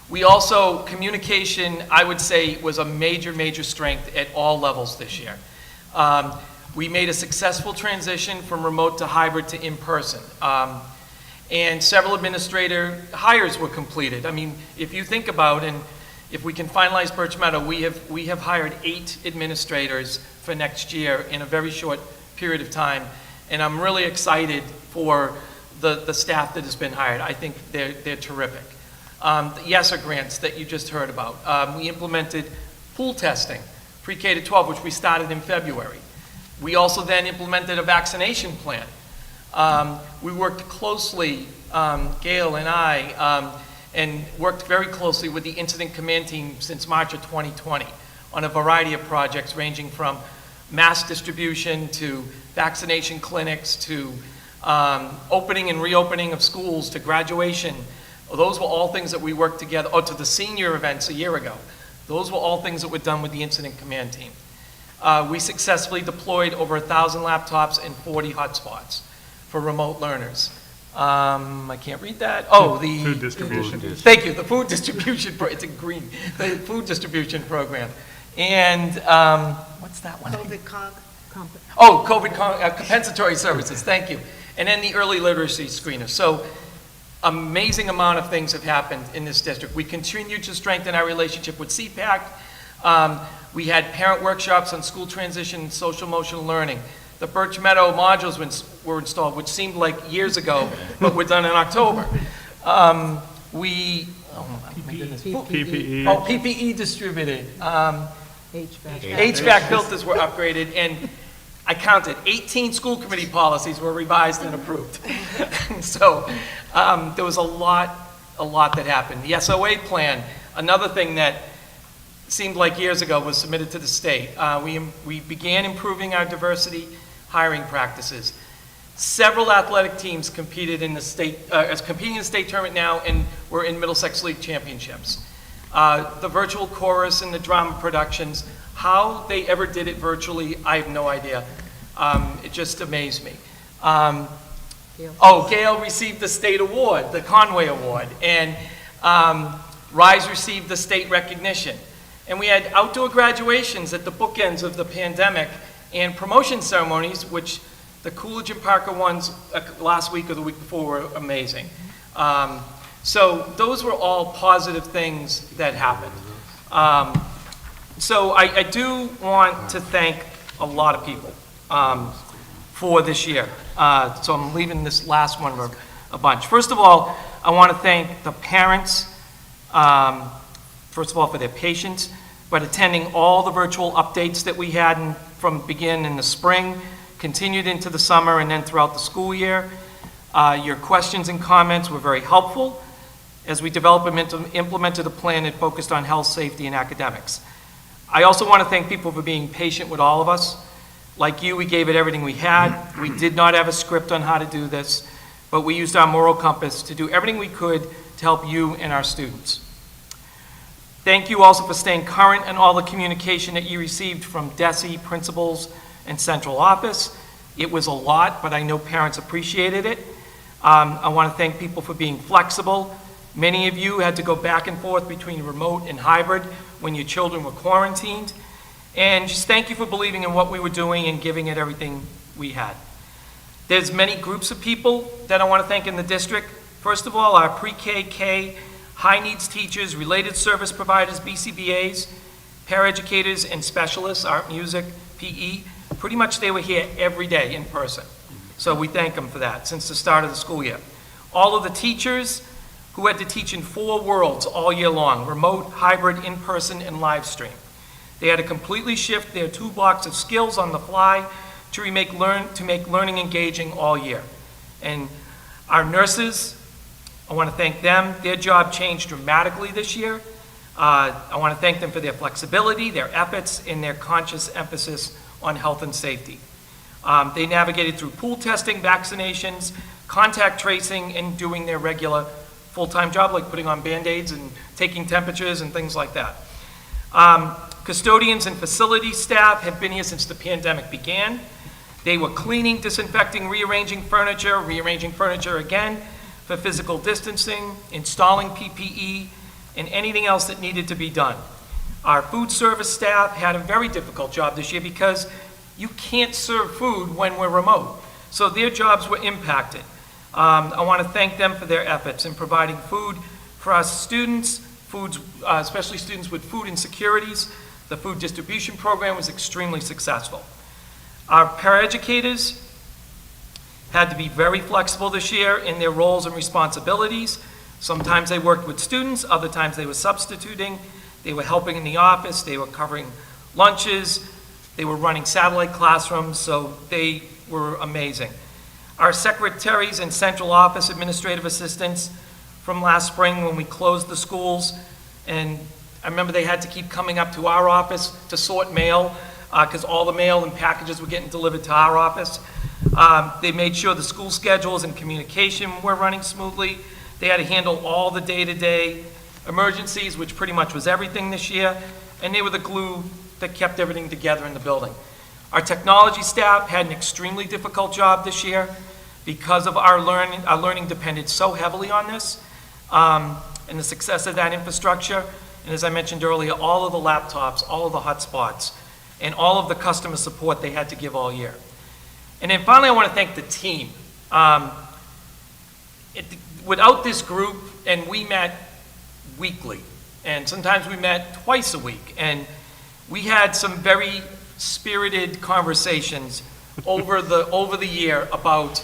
We also, communication, I would say, was a major strength at all levels this year. We made a successful transition from remote to hybrid to in-person. And several administrator hires were completed. If you think about, and if we can finalize Birch Meadow, we have hired 8 administrators for next year in a very short period of time. And I'm really excited for the staff that has been hired. I think they're terrific. The YESR grants that you just heard about. We implemented pool testing, pre-K to 12, which we started in February. We also then implemented a vaccination plan. We worked closely, Gail and I, and worked very closely with the incident command team since March of 2020 on a variety of projects ranging from mass distribution to vaccination clinics to opening and reopening of schools to graduation. Those were all things that we worked together, to the senior events a year ago. Those were all things that were done with the incident command team. We successfully deployed over 1,000 laptops and 40 hotspots for remote learners. I can't read that. Oh, the Food distribution. Thank you, the food distribution, it's in green, the food distribution program. And, what's that one? COVID cog. Oh, COVID compensatory services, thank you. And then the early literacy screener. So, amazing amount of things have happened in this district. We continue to strengthen our relationship with CPAC. We had parent workshops on school transition and social emotional learning. The Birch Meadow modules were installed, which seemed like years ago, but were done in October. Oh my goodness. PPE. Oh, PPE distributed. HVAC. HVAC filters were upgraded, and I counted 18 school committee policies were revised and approved. So there was a lot that happened. The SOA plan, another thing that seemed like years ago, was submitted to the state. We began improving our diversity hiring practices. Several athletic teams competed in the state, competing in the state tournament now, and we're in Middlesex League championships. The virtual chorus and the drama productions, how they ever did it virtually, I have no idea. It just amazed me. Gail received the state award, the Conway Award, and Rise received the state recognition. And we had outdoor graduations at the bookends of the pandemic and promotion ceremonies, which the Coolidge and Parker ones last week or the week before were amazing. So those were all positive things that happened. So I do want to thank a lot of people for this year. So I'm leaving this last one for a bunch. First of all, I want to thank the parents, first of all, for their patience, but attending all the virtual updates that we had from begin in the spring, continued into the summer, and then throughout the school year. Your questions and comments were very helpful as we developed and implemented a plan that focused on health, safety, and academics. I also want to thank people for being patient with all of us. Like you, we gave it everything we had. We did not have a script on how to do this, but we used our moral compass to do everything we could to help you and our students. Thank you also for staying current in all the communication that you received from DESE, principals, and central office. It was a lot, but I know parents appreciated it. I want to thank people for being flexible. Many of you had to go back and forth between remote and hybrid when your children were quarantined. And just thank you for believing in what we were doing and giving it everything we had. There's many groups of people that I want to thank in the district. First of all, our pre-K, high needs teachers, related service providers, BCBAs, paraeducators, and specialists, art, music, PE. Pretty much they were here every day in person. So we thank them for that since the start of the school year. All of the teachers who had to teach in 4 worlds all year long, remote, hybrid, in-person, and live stream. They had to completely shift their toolbox of skills on the fly to make learning engaging all year. And our nurses, I want to thank them. Their job changed dramatically this year. I want to thank them for their flexibility, their efforts, and their conscious emphasis on health and safety. They navigated through pool testing, vaccinations, contact tracing, and doing their regular full-time job, like putting on Band-Aids and taking temperatures and things like that. Custodians and facility staff have been here since the pandemic began. They were cleaning, disinfecting, rearranging furniture again for physical distancing, installing PPE, and anything else that needed to be done. Our food service staff had a very difficult job this year because you can't serve food when we're remote. So their jobs were impacted. I want to thank them for their efforts in providing food for our students, especially students with food insecurities. The food distribution program was extremely successful. Our paraeducators had to be very flexible this year in their roles and responsibilities. Sometimes they worked with students, other times they were substituting. They were helping in the office, they were covering lunches, they were running satellite classrooms, so they were amazing. Our secretaries and central office administrative assistants from last spring when we closed the schools, and I remember they had to keep coming up to our office to sort mail, because all the mail and packages were getting delivered to our office. They made sure the school schedules and communication were running smoothly. They had to handle all the day-to-day emergencies, which pretty much was everything this year, and they were the glue that kept everything together in the building. Our technology staff had an extremely difficult job this year because of our learning. Our learning depended so heavily on this, and the success of that infrastructure. And as I mentioned earlier, all of the laptops, all of the hotspots, and all of the customer support they had to give all year. And then finally, I want to thank the team. Without this group, and we met weekly, and sometimes we met twice a week, and we had some very spirited conversations over the year about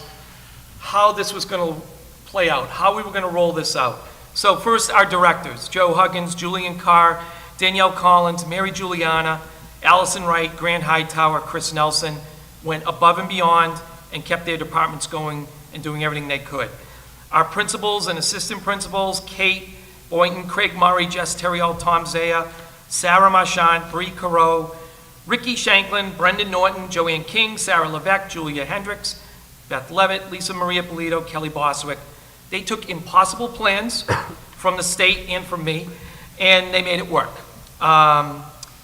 how this was going to play out, how we were going to roll this out. So first, our directors, Joe Huggins, Julian Carr, Danielle Collins, Mary Juliana, Allison Wright, Grant Hightower, Chris Nelson, went above and beyond and kept their departments going and doing everything they could. Our principals and assistant principals, Kate Boynton, Craig Murray, Jess Terriol, Tom Zaya, Sarah Marchand, Bree Carreau, Ricky Shanklin, Brendan Norton, Joanne King, Sarah Levesque, Julia Hendricks, Beth Levitt, Lisa Maria Polito, Kelly Boswick. They took impossible plans from the state and from me, and they made it work.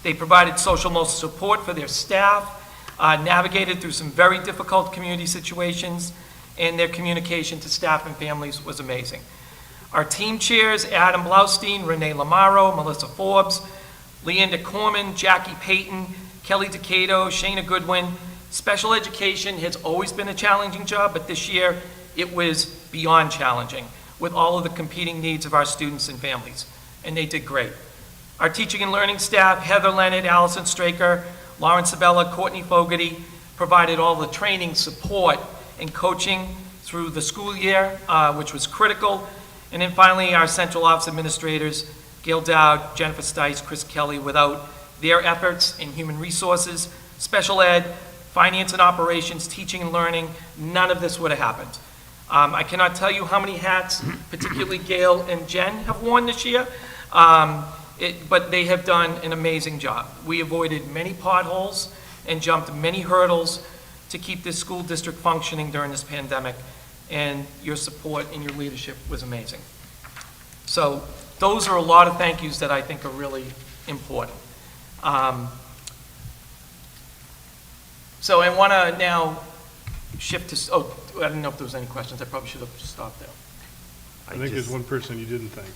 They provided social emotional support for their staff, navigated through some very difficult community situations, and their communication to staff and families was amazing. Our team chairs, Adam Blaustein, Renee Lamaro, Melissa Forbes, Leanda Corman, Jackie Payton, Kelly Decato, Shayna Goodwin. Special education has always been a challenging job, but this year it was beyond challenging with all of the competing needs of our students and families, and they did great. Our teaching and learning staff, Heather Leonard, Allison Straker, Lauren Sabella, Courtney Fogarty, provided all the training, support, and coaching through the school year, which was critical. And then finally, our central office administrators, Gail Dowd, Jennifer Stice, Chris Kelly. Without their efforts in human resources, special ed, finance and operations, teaching and learning, none of this would have happened. I cannot tell you how many hats, particularly Gail and Jen, have worn this year, but they have done an amazing job. We avoided many potholes and jumped many hurdles to keep this school district functioning during this pandemic, and your support and your leadership was amazing. So those are a lot of thank yous that I think are really important. So I want to now shift to, I don't know if there was any questions. I probably should have stopped there. I think there's one person you didn't thank,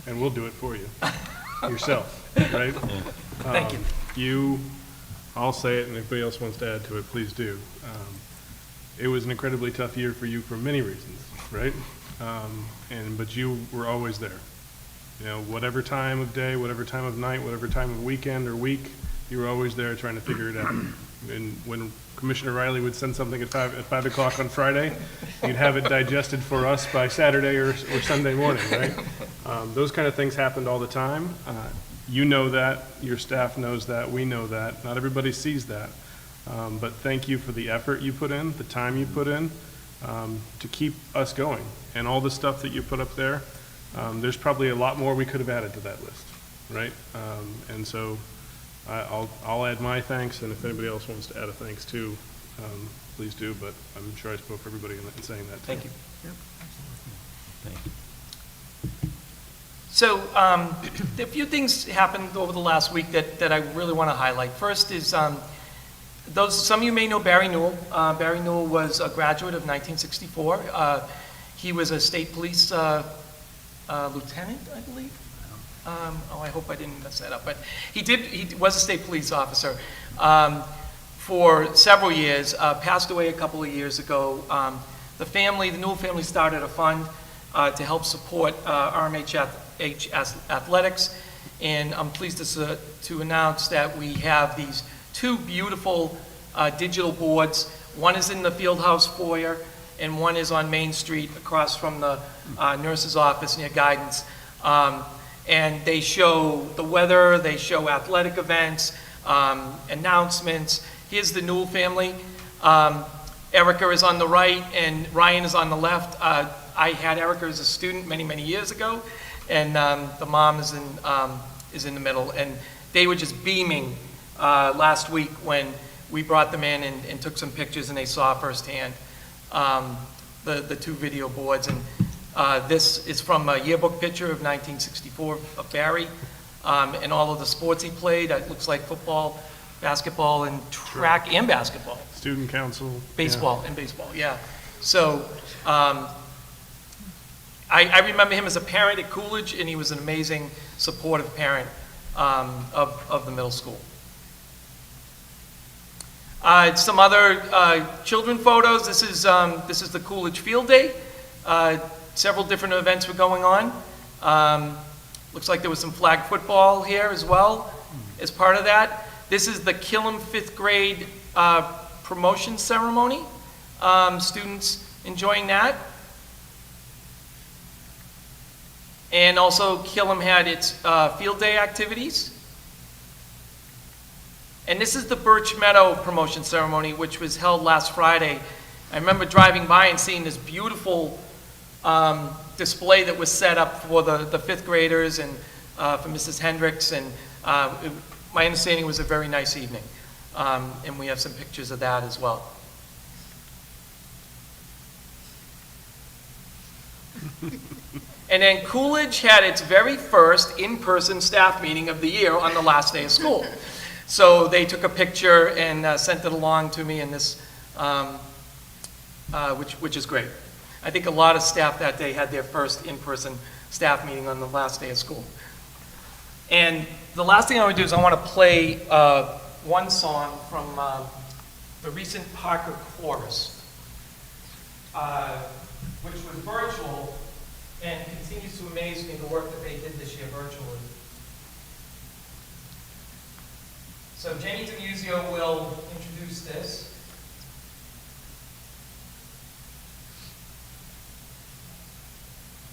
and we'll do it for you. Yourself, right? Thank you. I'll say it, and if anybody else wants to add to it, please do. It was an incredibly tough year for you for many reasons, right? But you were always there. You know, whatever time of day, whatever time of night, whatever time of weekend or week, you were always there trying to figure it out. And when Commissioner Riley would send something at 5 o'clock on Friday, you'd have it digested for us by Saturday or Sunday morning, right? Those kind of things happened all the time. You know that, your staff knows that, we know that. Not everybody sees that. But thank you for the effort you put in, the time you put in, to keep us going. And all the stuff that you put up there, there's probably a lot more we could have added to that list, right? And so I'll add my thanks, and if anybody else wants to add a thanks too, please do, but I'm sure I spoke for everybody in saying that too. Thank you. Yep. Thank you. So a few things happened over the last week that I really want to highlight. First is, some of you may know Barry Newell. Barry Newell was a graduate of 1964. He was a state police lieutenant, I believe. I hope I didn't mess that up, but he was a state police officer for several years, passed away a couple of years ago. The Newell family started a fund to help support RMH athletics, and I'm pleased to announce that we have these two beautiful digital boards. One is in the Fieldhouse foyer, and one is on Main Street across from the nurse's office near Guidance. and they show the weather, they show athletic events, announcements. Here's the Newell family. Erica is on the right, and Ryan is on the left. I had Erica as a student many, many years ago, and the mom is in the middle. And they were just beaming last week when we brought them in and took some pictures, and they saw firsthand the two video boards. And this is from a yearbook picture of 1964 of Barry, and all of the sports he played. It looks like football, basketball, and track and basketball. Student council. Baseball, and baseball, yeah. So, I remember him as a parent at Coolidge, and he was an amazing, supportive parent of the middle school. Some other children photos. This is the Coolidge Field Day. Several different events were going on. Looks like there was some flag football here as well as part of that. This is the Killam 5th grade promotion ceremony. Students enjoying that. And also Killam had its field day activities. And this is the Birch Meadow promotion ceremony, which was held last Friday. I remember driving by and seeing this beautiful display that was set up for the 5th graders and for Mrs. Hendricks. And my understanding was a very nice evening. And we have some pictures of that as well. And then Coolidge had its very first in-person staff meeting of the year on the last day of school. So they took a picture and sent it along to me in this, which is great. I think a lot of staff that day had their first in-person staff meeting on the last day of school. And the last thing I want to do is I want to play one song from the recent Parker Chorus, which was virtual and continues to amaze me, the work that they did this year virtually. So Jenny DeMuzio will introduce this.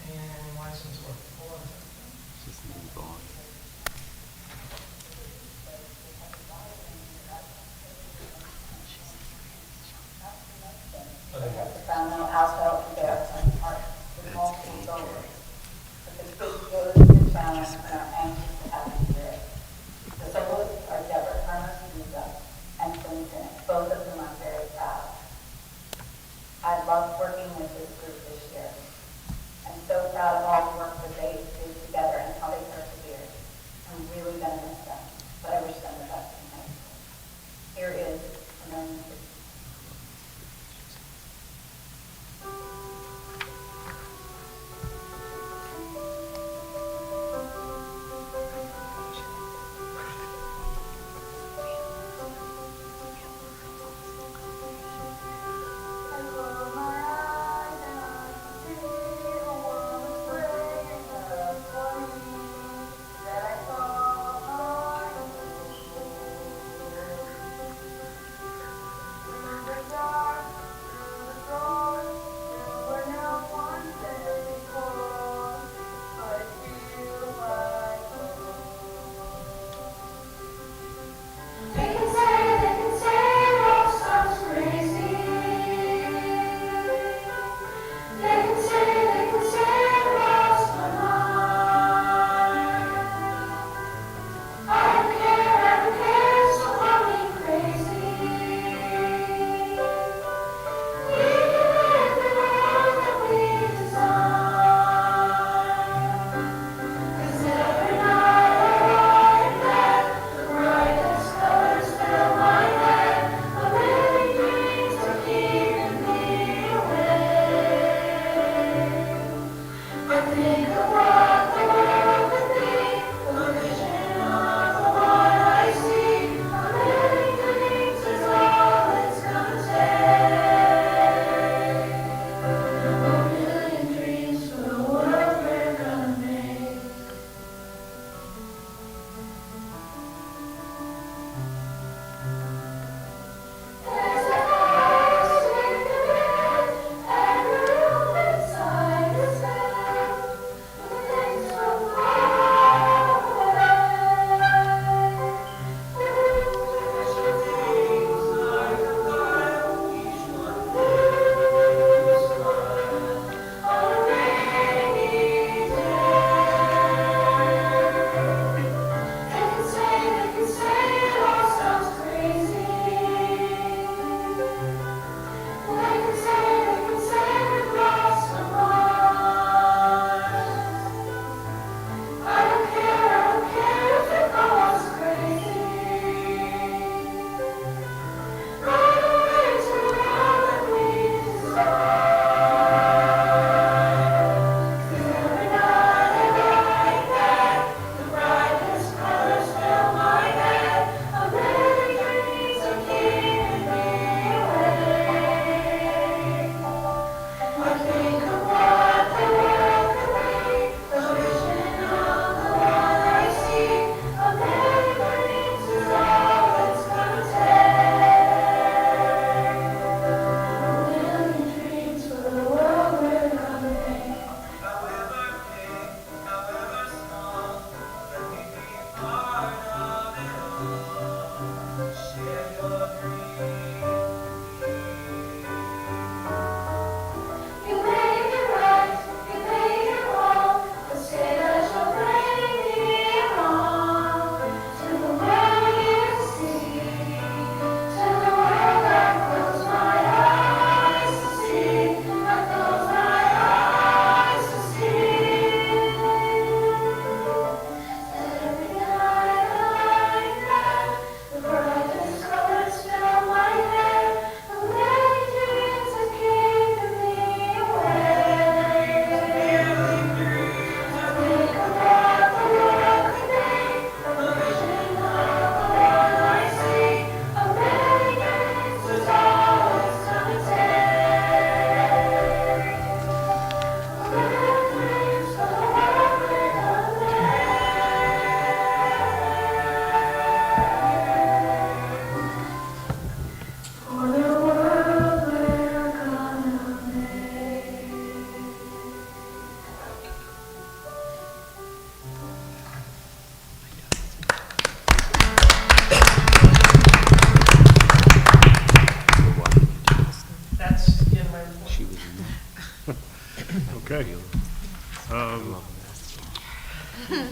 And license work. Hold on a second. Just move on. Fundamental household embarrassment are the most controlling. But the kids go to the challenge and are anxious to have you there. The soloists are Deborah Carmasiza and Clinton, both of whom I'm very proud. I loved working with this group this year. I'm so proud of all the work that they did together and how they persevered. I'm really going to miss them, but I wish them the best in high school. Here is a million. You made it right, you made it wrong, but say that you're bringing me along to the world you see, to the world that close my eyes to see, that close my eyes to see. Every night I lie in bed, the brightest colors fill my head, the many dreams that keep me awake. Think about the world today, the vision of the one I see, a many dreams is all it's gonna take. Many dreams for the world we're gonna for the world we're gonna make. That's the end of my report. She was in there. Okay.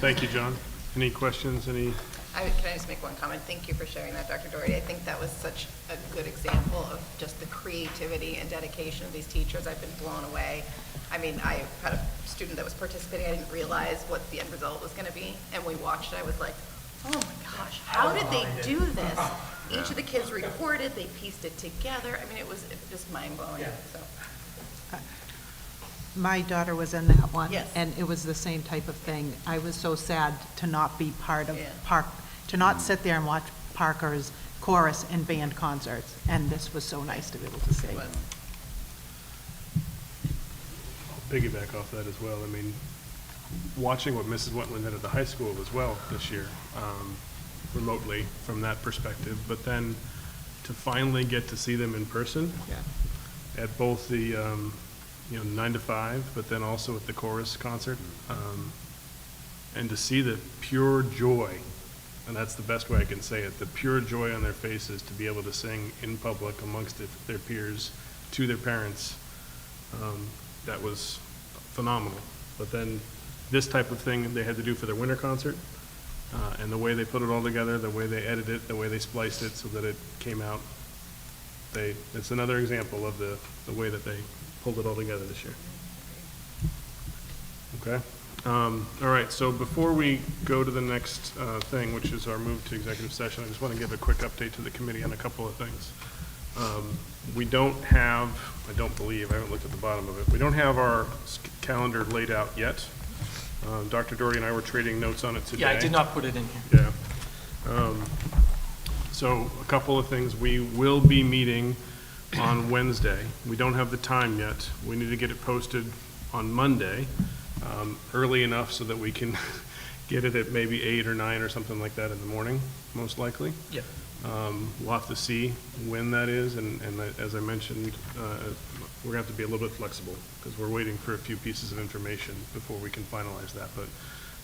Thank you, John. Any questions, any? Can I just make one comment? Thank you for sharing that, Dr. Doherty. I think that was such a good example of just the creativity and dedication of these teachers. I've been blown away. I mean, I had a student that was participating. I didn't realize what the end result was going to be. And we watched it. I was like, oh my gosh, how did they do this? Each of the kids recorded, they pieced it together. I mean, it was just mind-blowing. So, My daughter was in that one. Yes. And it was the same type of thing. I was so sad to not be part of Yeah. to not sit there and watch Parker's chorus and band concerts. And this was so nice to be able to see. it was. Piggyback off that as well. I mean, watching what Mrs. Wetland did at the high school as well this year, remotely from that perspective, but then to finally get to see them in person Yeah. at both the, 9 to 5, but then also at the chorus concert, and to see the pure joy, and that's the best way I can say it, the pure joy on their faces to be able to sing in public amongst their peers to their parents, that was phenomenal. But then this type of thing they had to do for their winter concert, and the way they put it all together, the way they edited it, the way they spliced it so that it came out, it's another example of the way that they pulled it all together this year. Okay? All right, so before we go to the next thing, which is our move to executive session, I just want to give a quick update to the committee on a couple of things. We don't have, I don't believe, I haven't looked at the bottom of it, we don't have our calendar laid out yet. Dr. Doherty and I were trading notes on it today. Yeah, I did not put it in here. Yeah. So a couple of things. We will be meeting on Wednesday. We don't have the time yet. We need to get it posted on Monday, early enough so that we can get it at maybe 8 or 9 or something like that in the morning, most likely. Yeah. We'll have to see when that is, and as I mentioned, we're going to have to be a little bit flexible because we're waiting for a few pieces of information before we can finalize that. But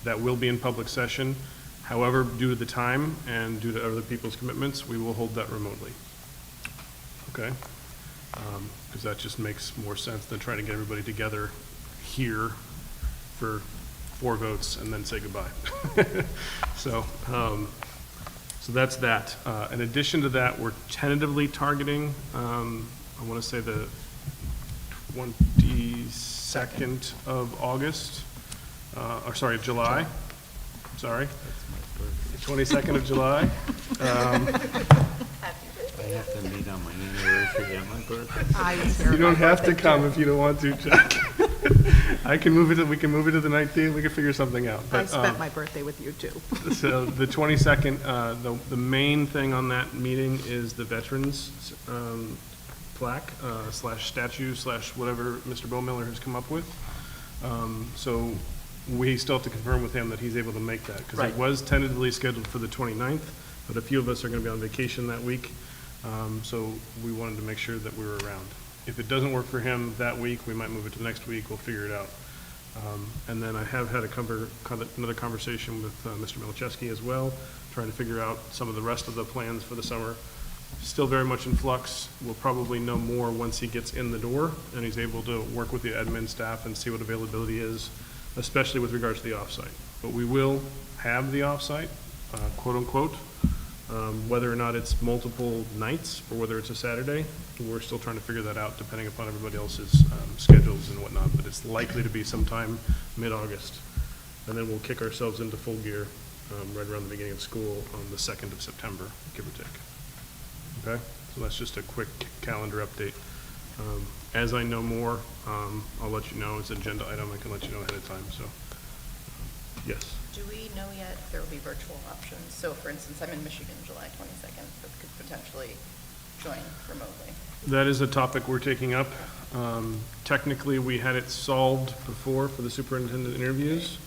that will be in public session. However, due to the time and due to other people's commitments, we will hold that remotely. Okay? Because that just makes more sense than trying to get everybody together here for 4 votes and then say goodbye. So that's that. In addition to that, we're tentatively targeting, I want to say the 22nd of August, or sorry, of July. Sorry. 22nd of July. I have to meet on my anniversary and my birthday. I was here. You don't have to come if you don't want to, Jack. I can move it, we can move it to the 19th, we can figure something out. I But, spent my birthday with you, too. So the 22nd, the main thing on that meeting is the veterans plaque slash statue slash whatever Mr. Bowmiller has come up with. So we still have to confirm with him that he's able to make that, because Right. it was tentatively scheduled for the 29th, but a few of us are going to be on vacation that week, so we wanted to make sure that we were around. If it doesn't work for him that week, we might move it to next week, we'll figure it out. And then I have had another conversation with Mr. Milczewski as well, trying to figure out some of the rest of the plans for the summer. still very much in flux. We'll probably know more once he gets in the door and he's able to work with the admin staff and see what availability is, especially with regards to the offsite. But we will have the offsite, quote unquote. Whether or not it's multiple nights or whether it's a Saturday, we're still trying to figure that out depending upon everybody else's schedules and whatnot, but it's likely to be sometime mid-August. And then we'll kick ourselves into full gear right around the beginning of school on the 2nd of September, give or take. Okay? So that's just a quick calendar update. As I know more, I'll let you know. It's an agenda item. I can let you know ahead of time, so, yes. Do we know yet if there will be virtual options? So for instance, I'm in Michigan July 22nd, but could potentially join remotely. That is a topic we're taking up. Technically, we had it solved before for the superintendent interviews.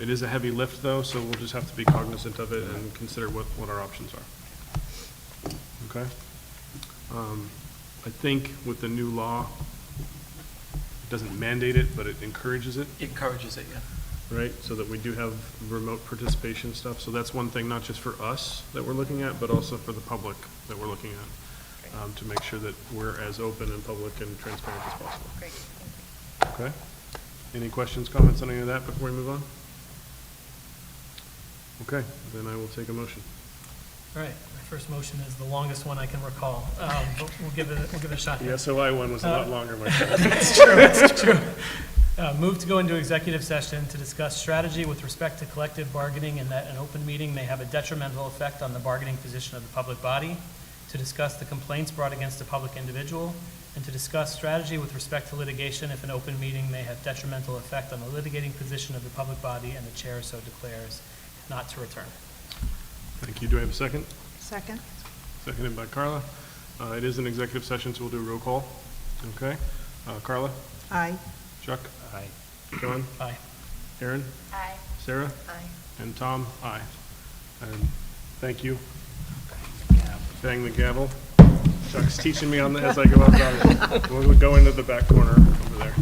It is a heavy lift, though, so we'll just have to be cognizant of it and consider what our options are. Okay? I think with the new law, it doesn't mandate it, but it encourages it. Encourages it, yeah. Right, so that we do have remote participation stuff. So that's one thing, not just for us that we're looking at, but also for the public that we're looking at, to make sure that we're as open and public and transparent as possible. Great, thank you. Okay? Any questions, comments on any of that before we move on? Okay, then I will take a motion. All right, my first motion is the longest one I can recall, but we'll give it a shot. The SOI one was a lot longer, my friend. That's true. Move to go into executive session to discuss strategy with respect to collective bargaining and that an open meeting may have a detrimental effect on the bargaining position of the public body, to discuss the complaints brought against a public individual, and to discuss strategy with respect to litigation if an open meeting may have detrimental effect on the litigating position of the public body and the chair so declares not to return. Thank you. Do I have a second? Second? Seconded by Carla. It is an executive session, so we'll do a roll call. Okay? Carla? Aye. Chuck? Aye. John? Aye. Aaron? Aye. Sarah? Aye. And Tom? Aye. And thank you. Bang the gavel. Chuck's teaching me on that as I go outside. We'll go into the back corner over there.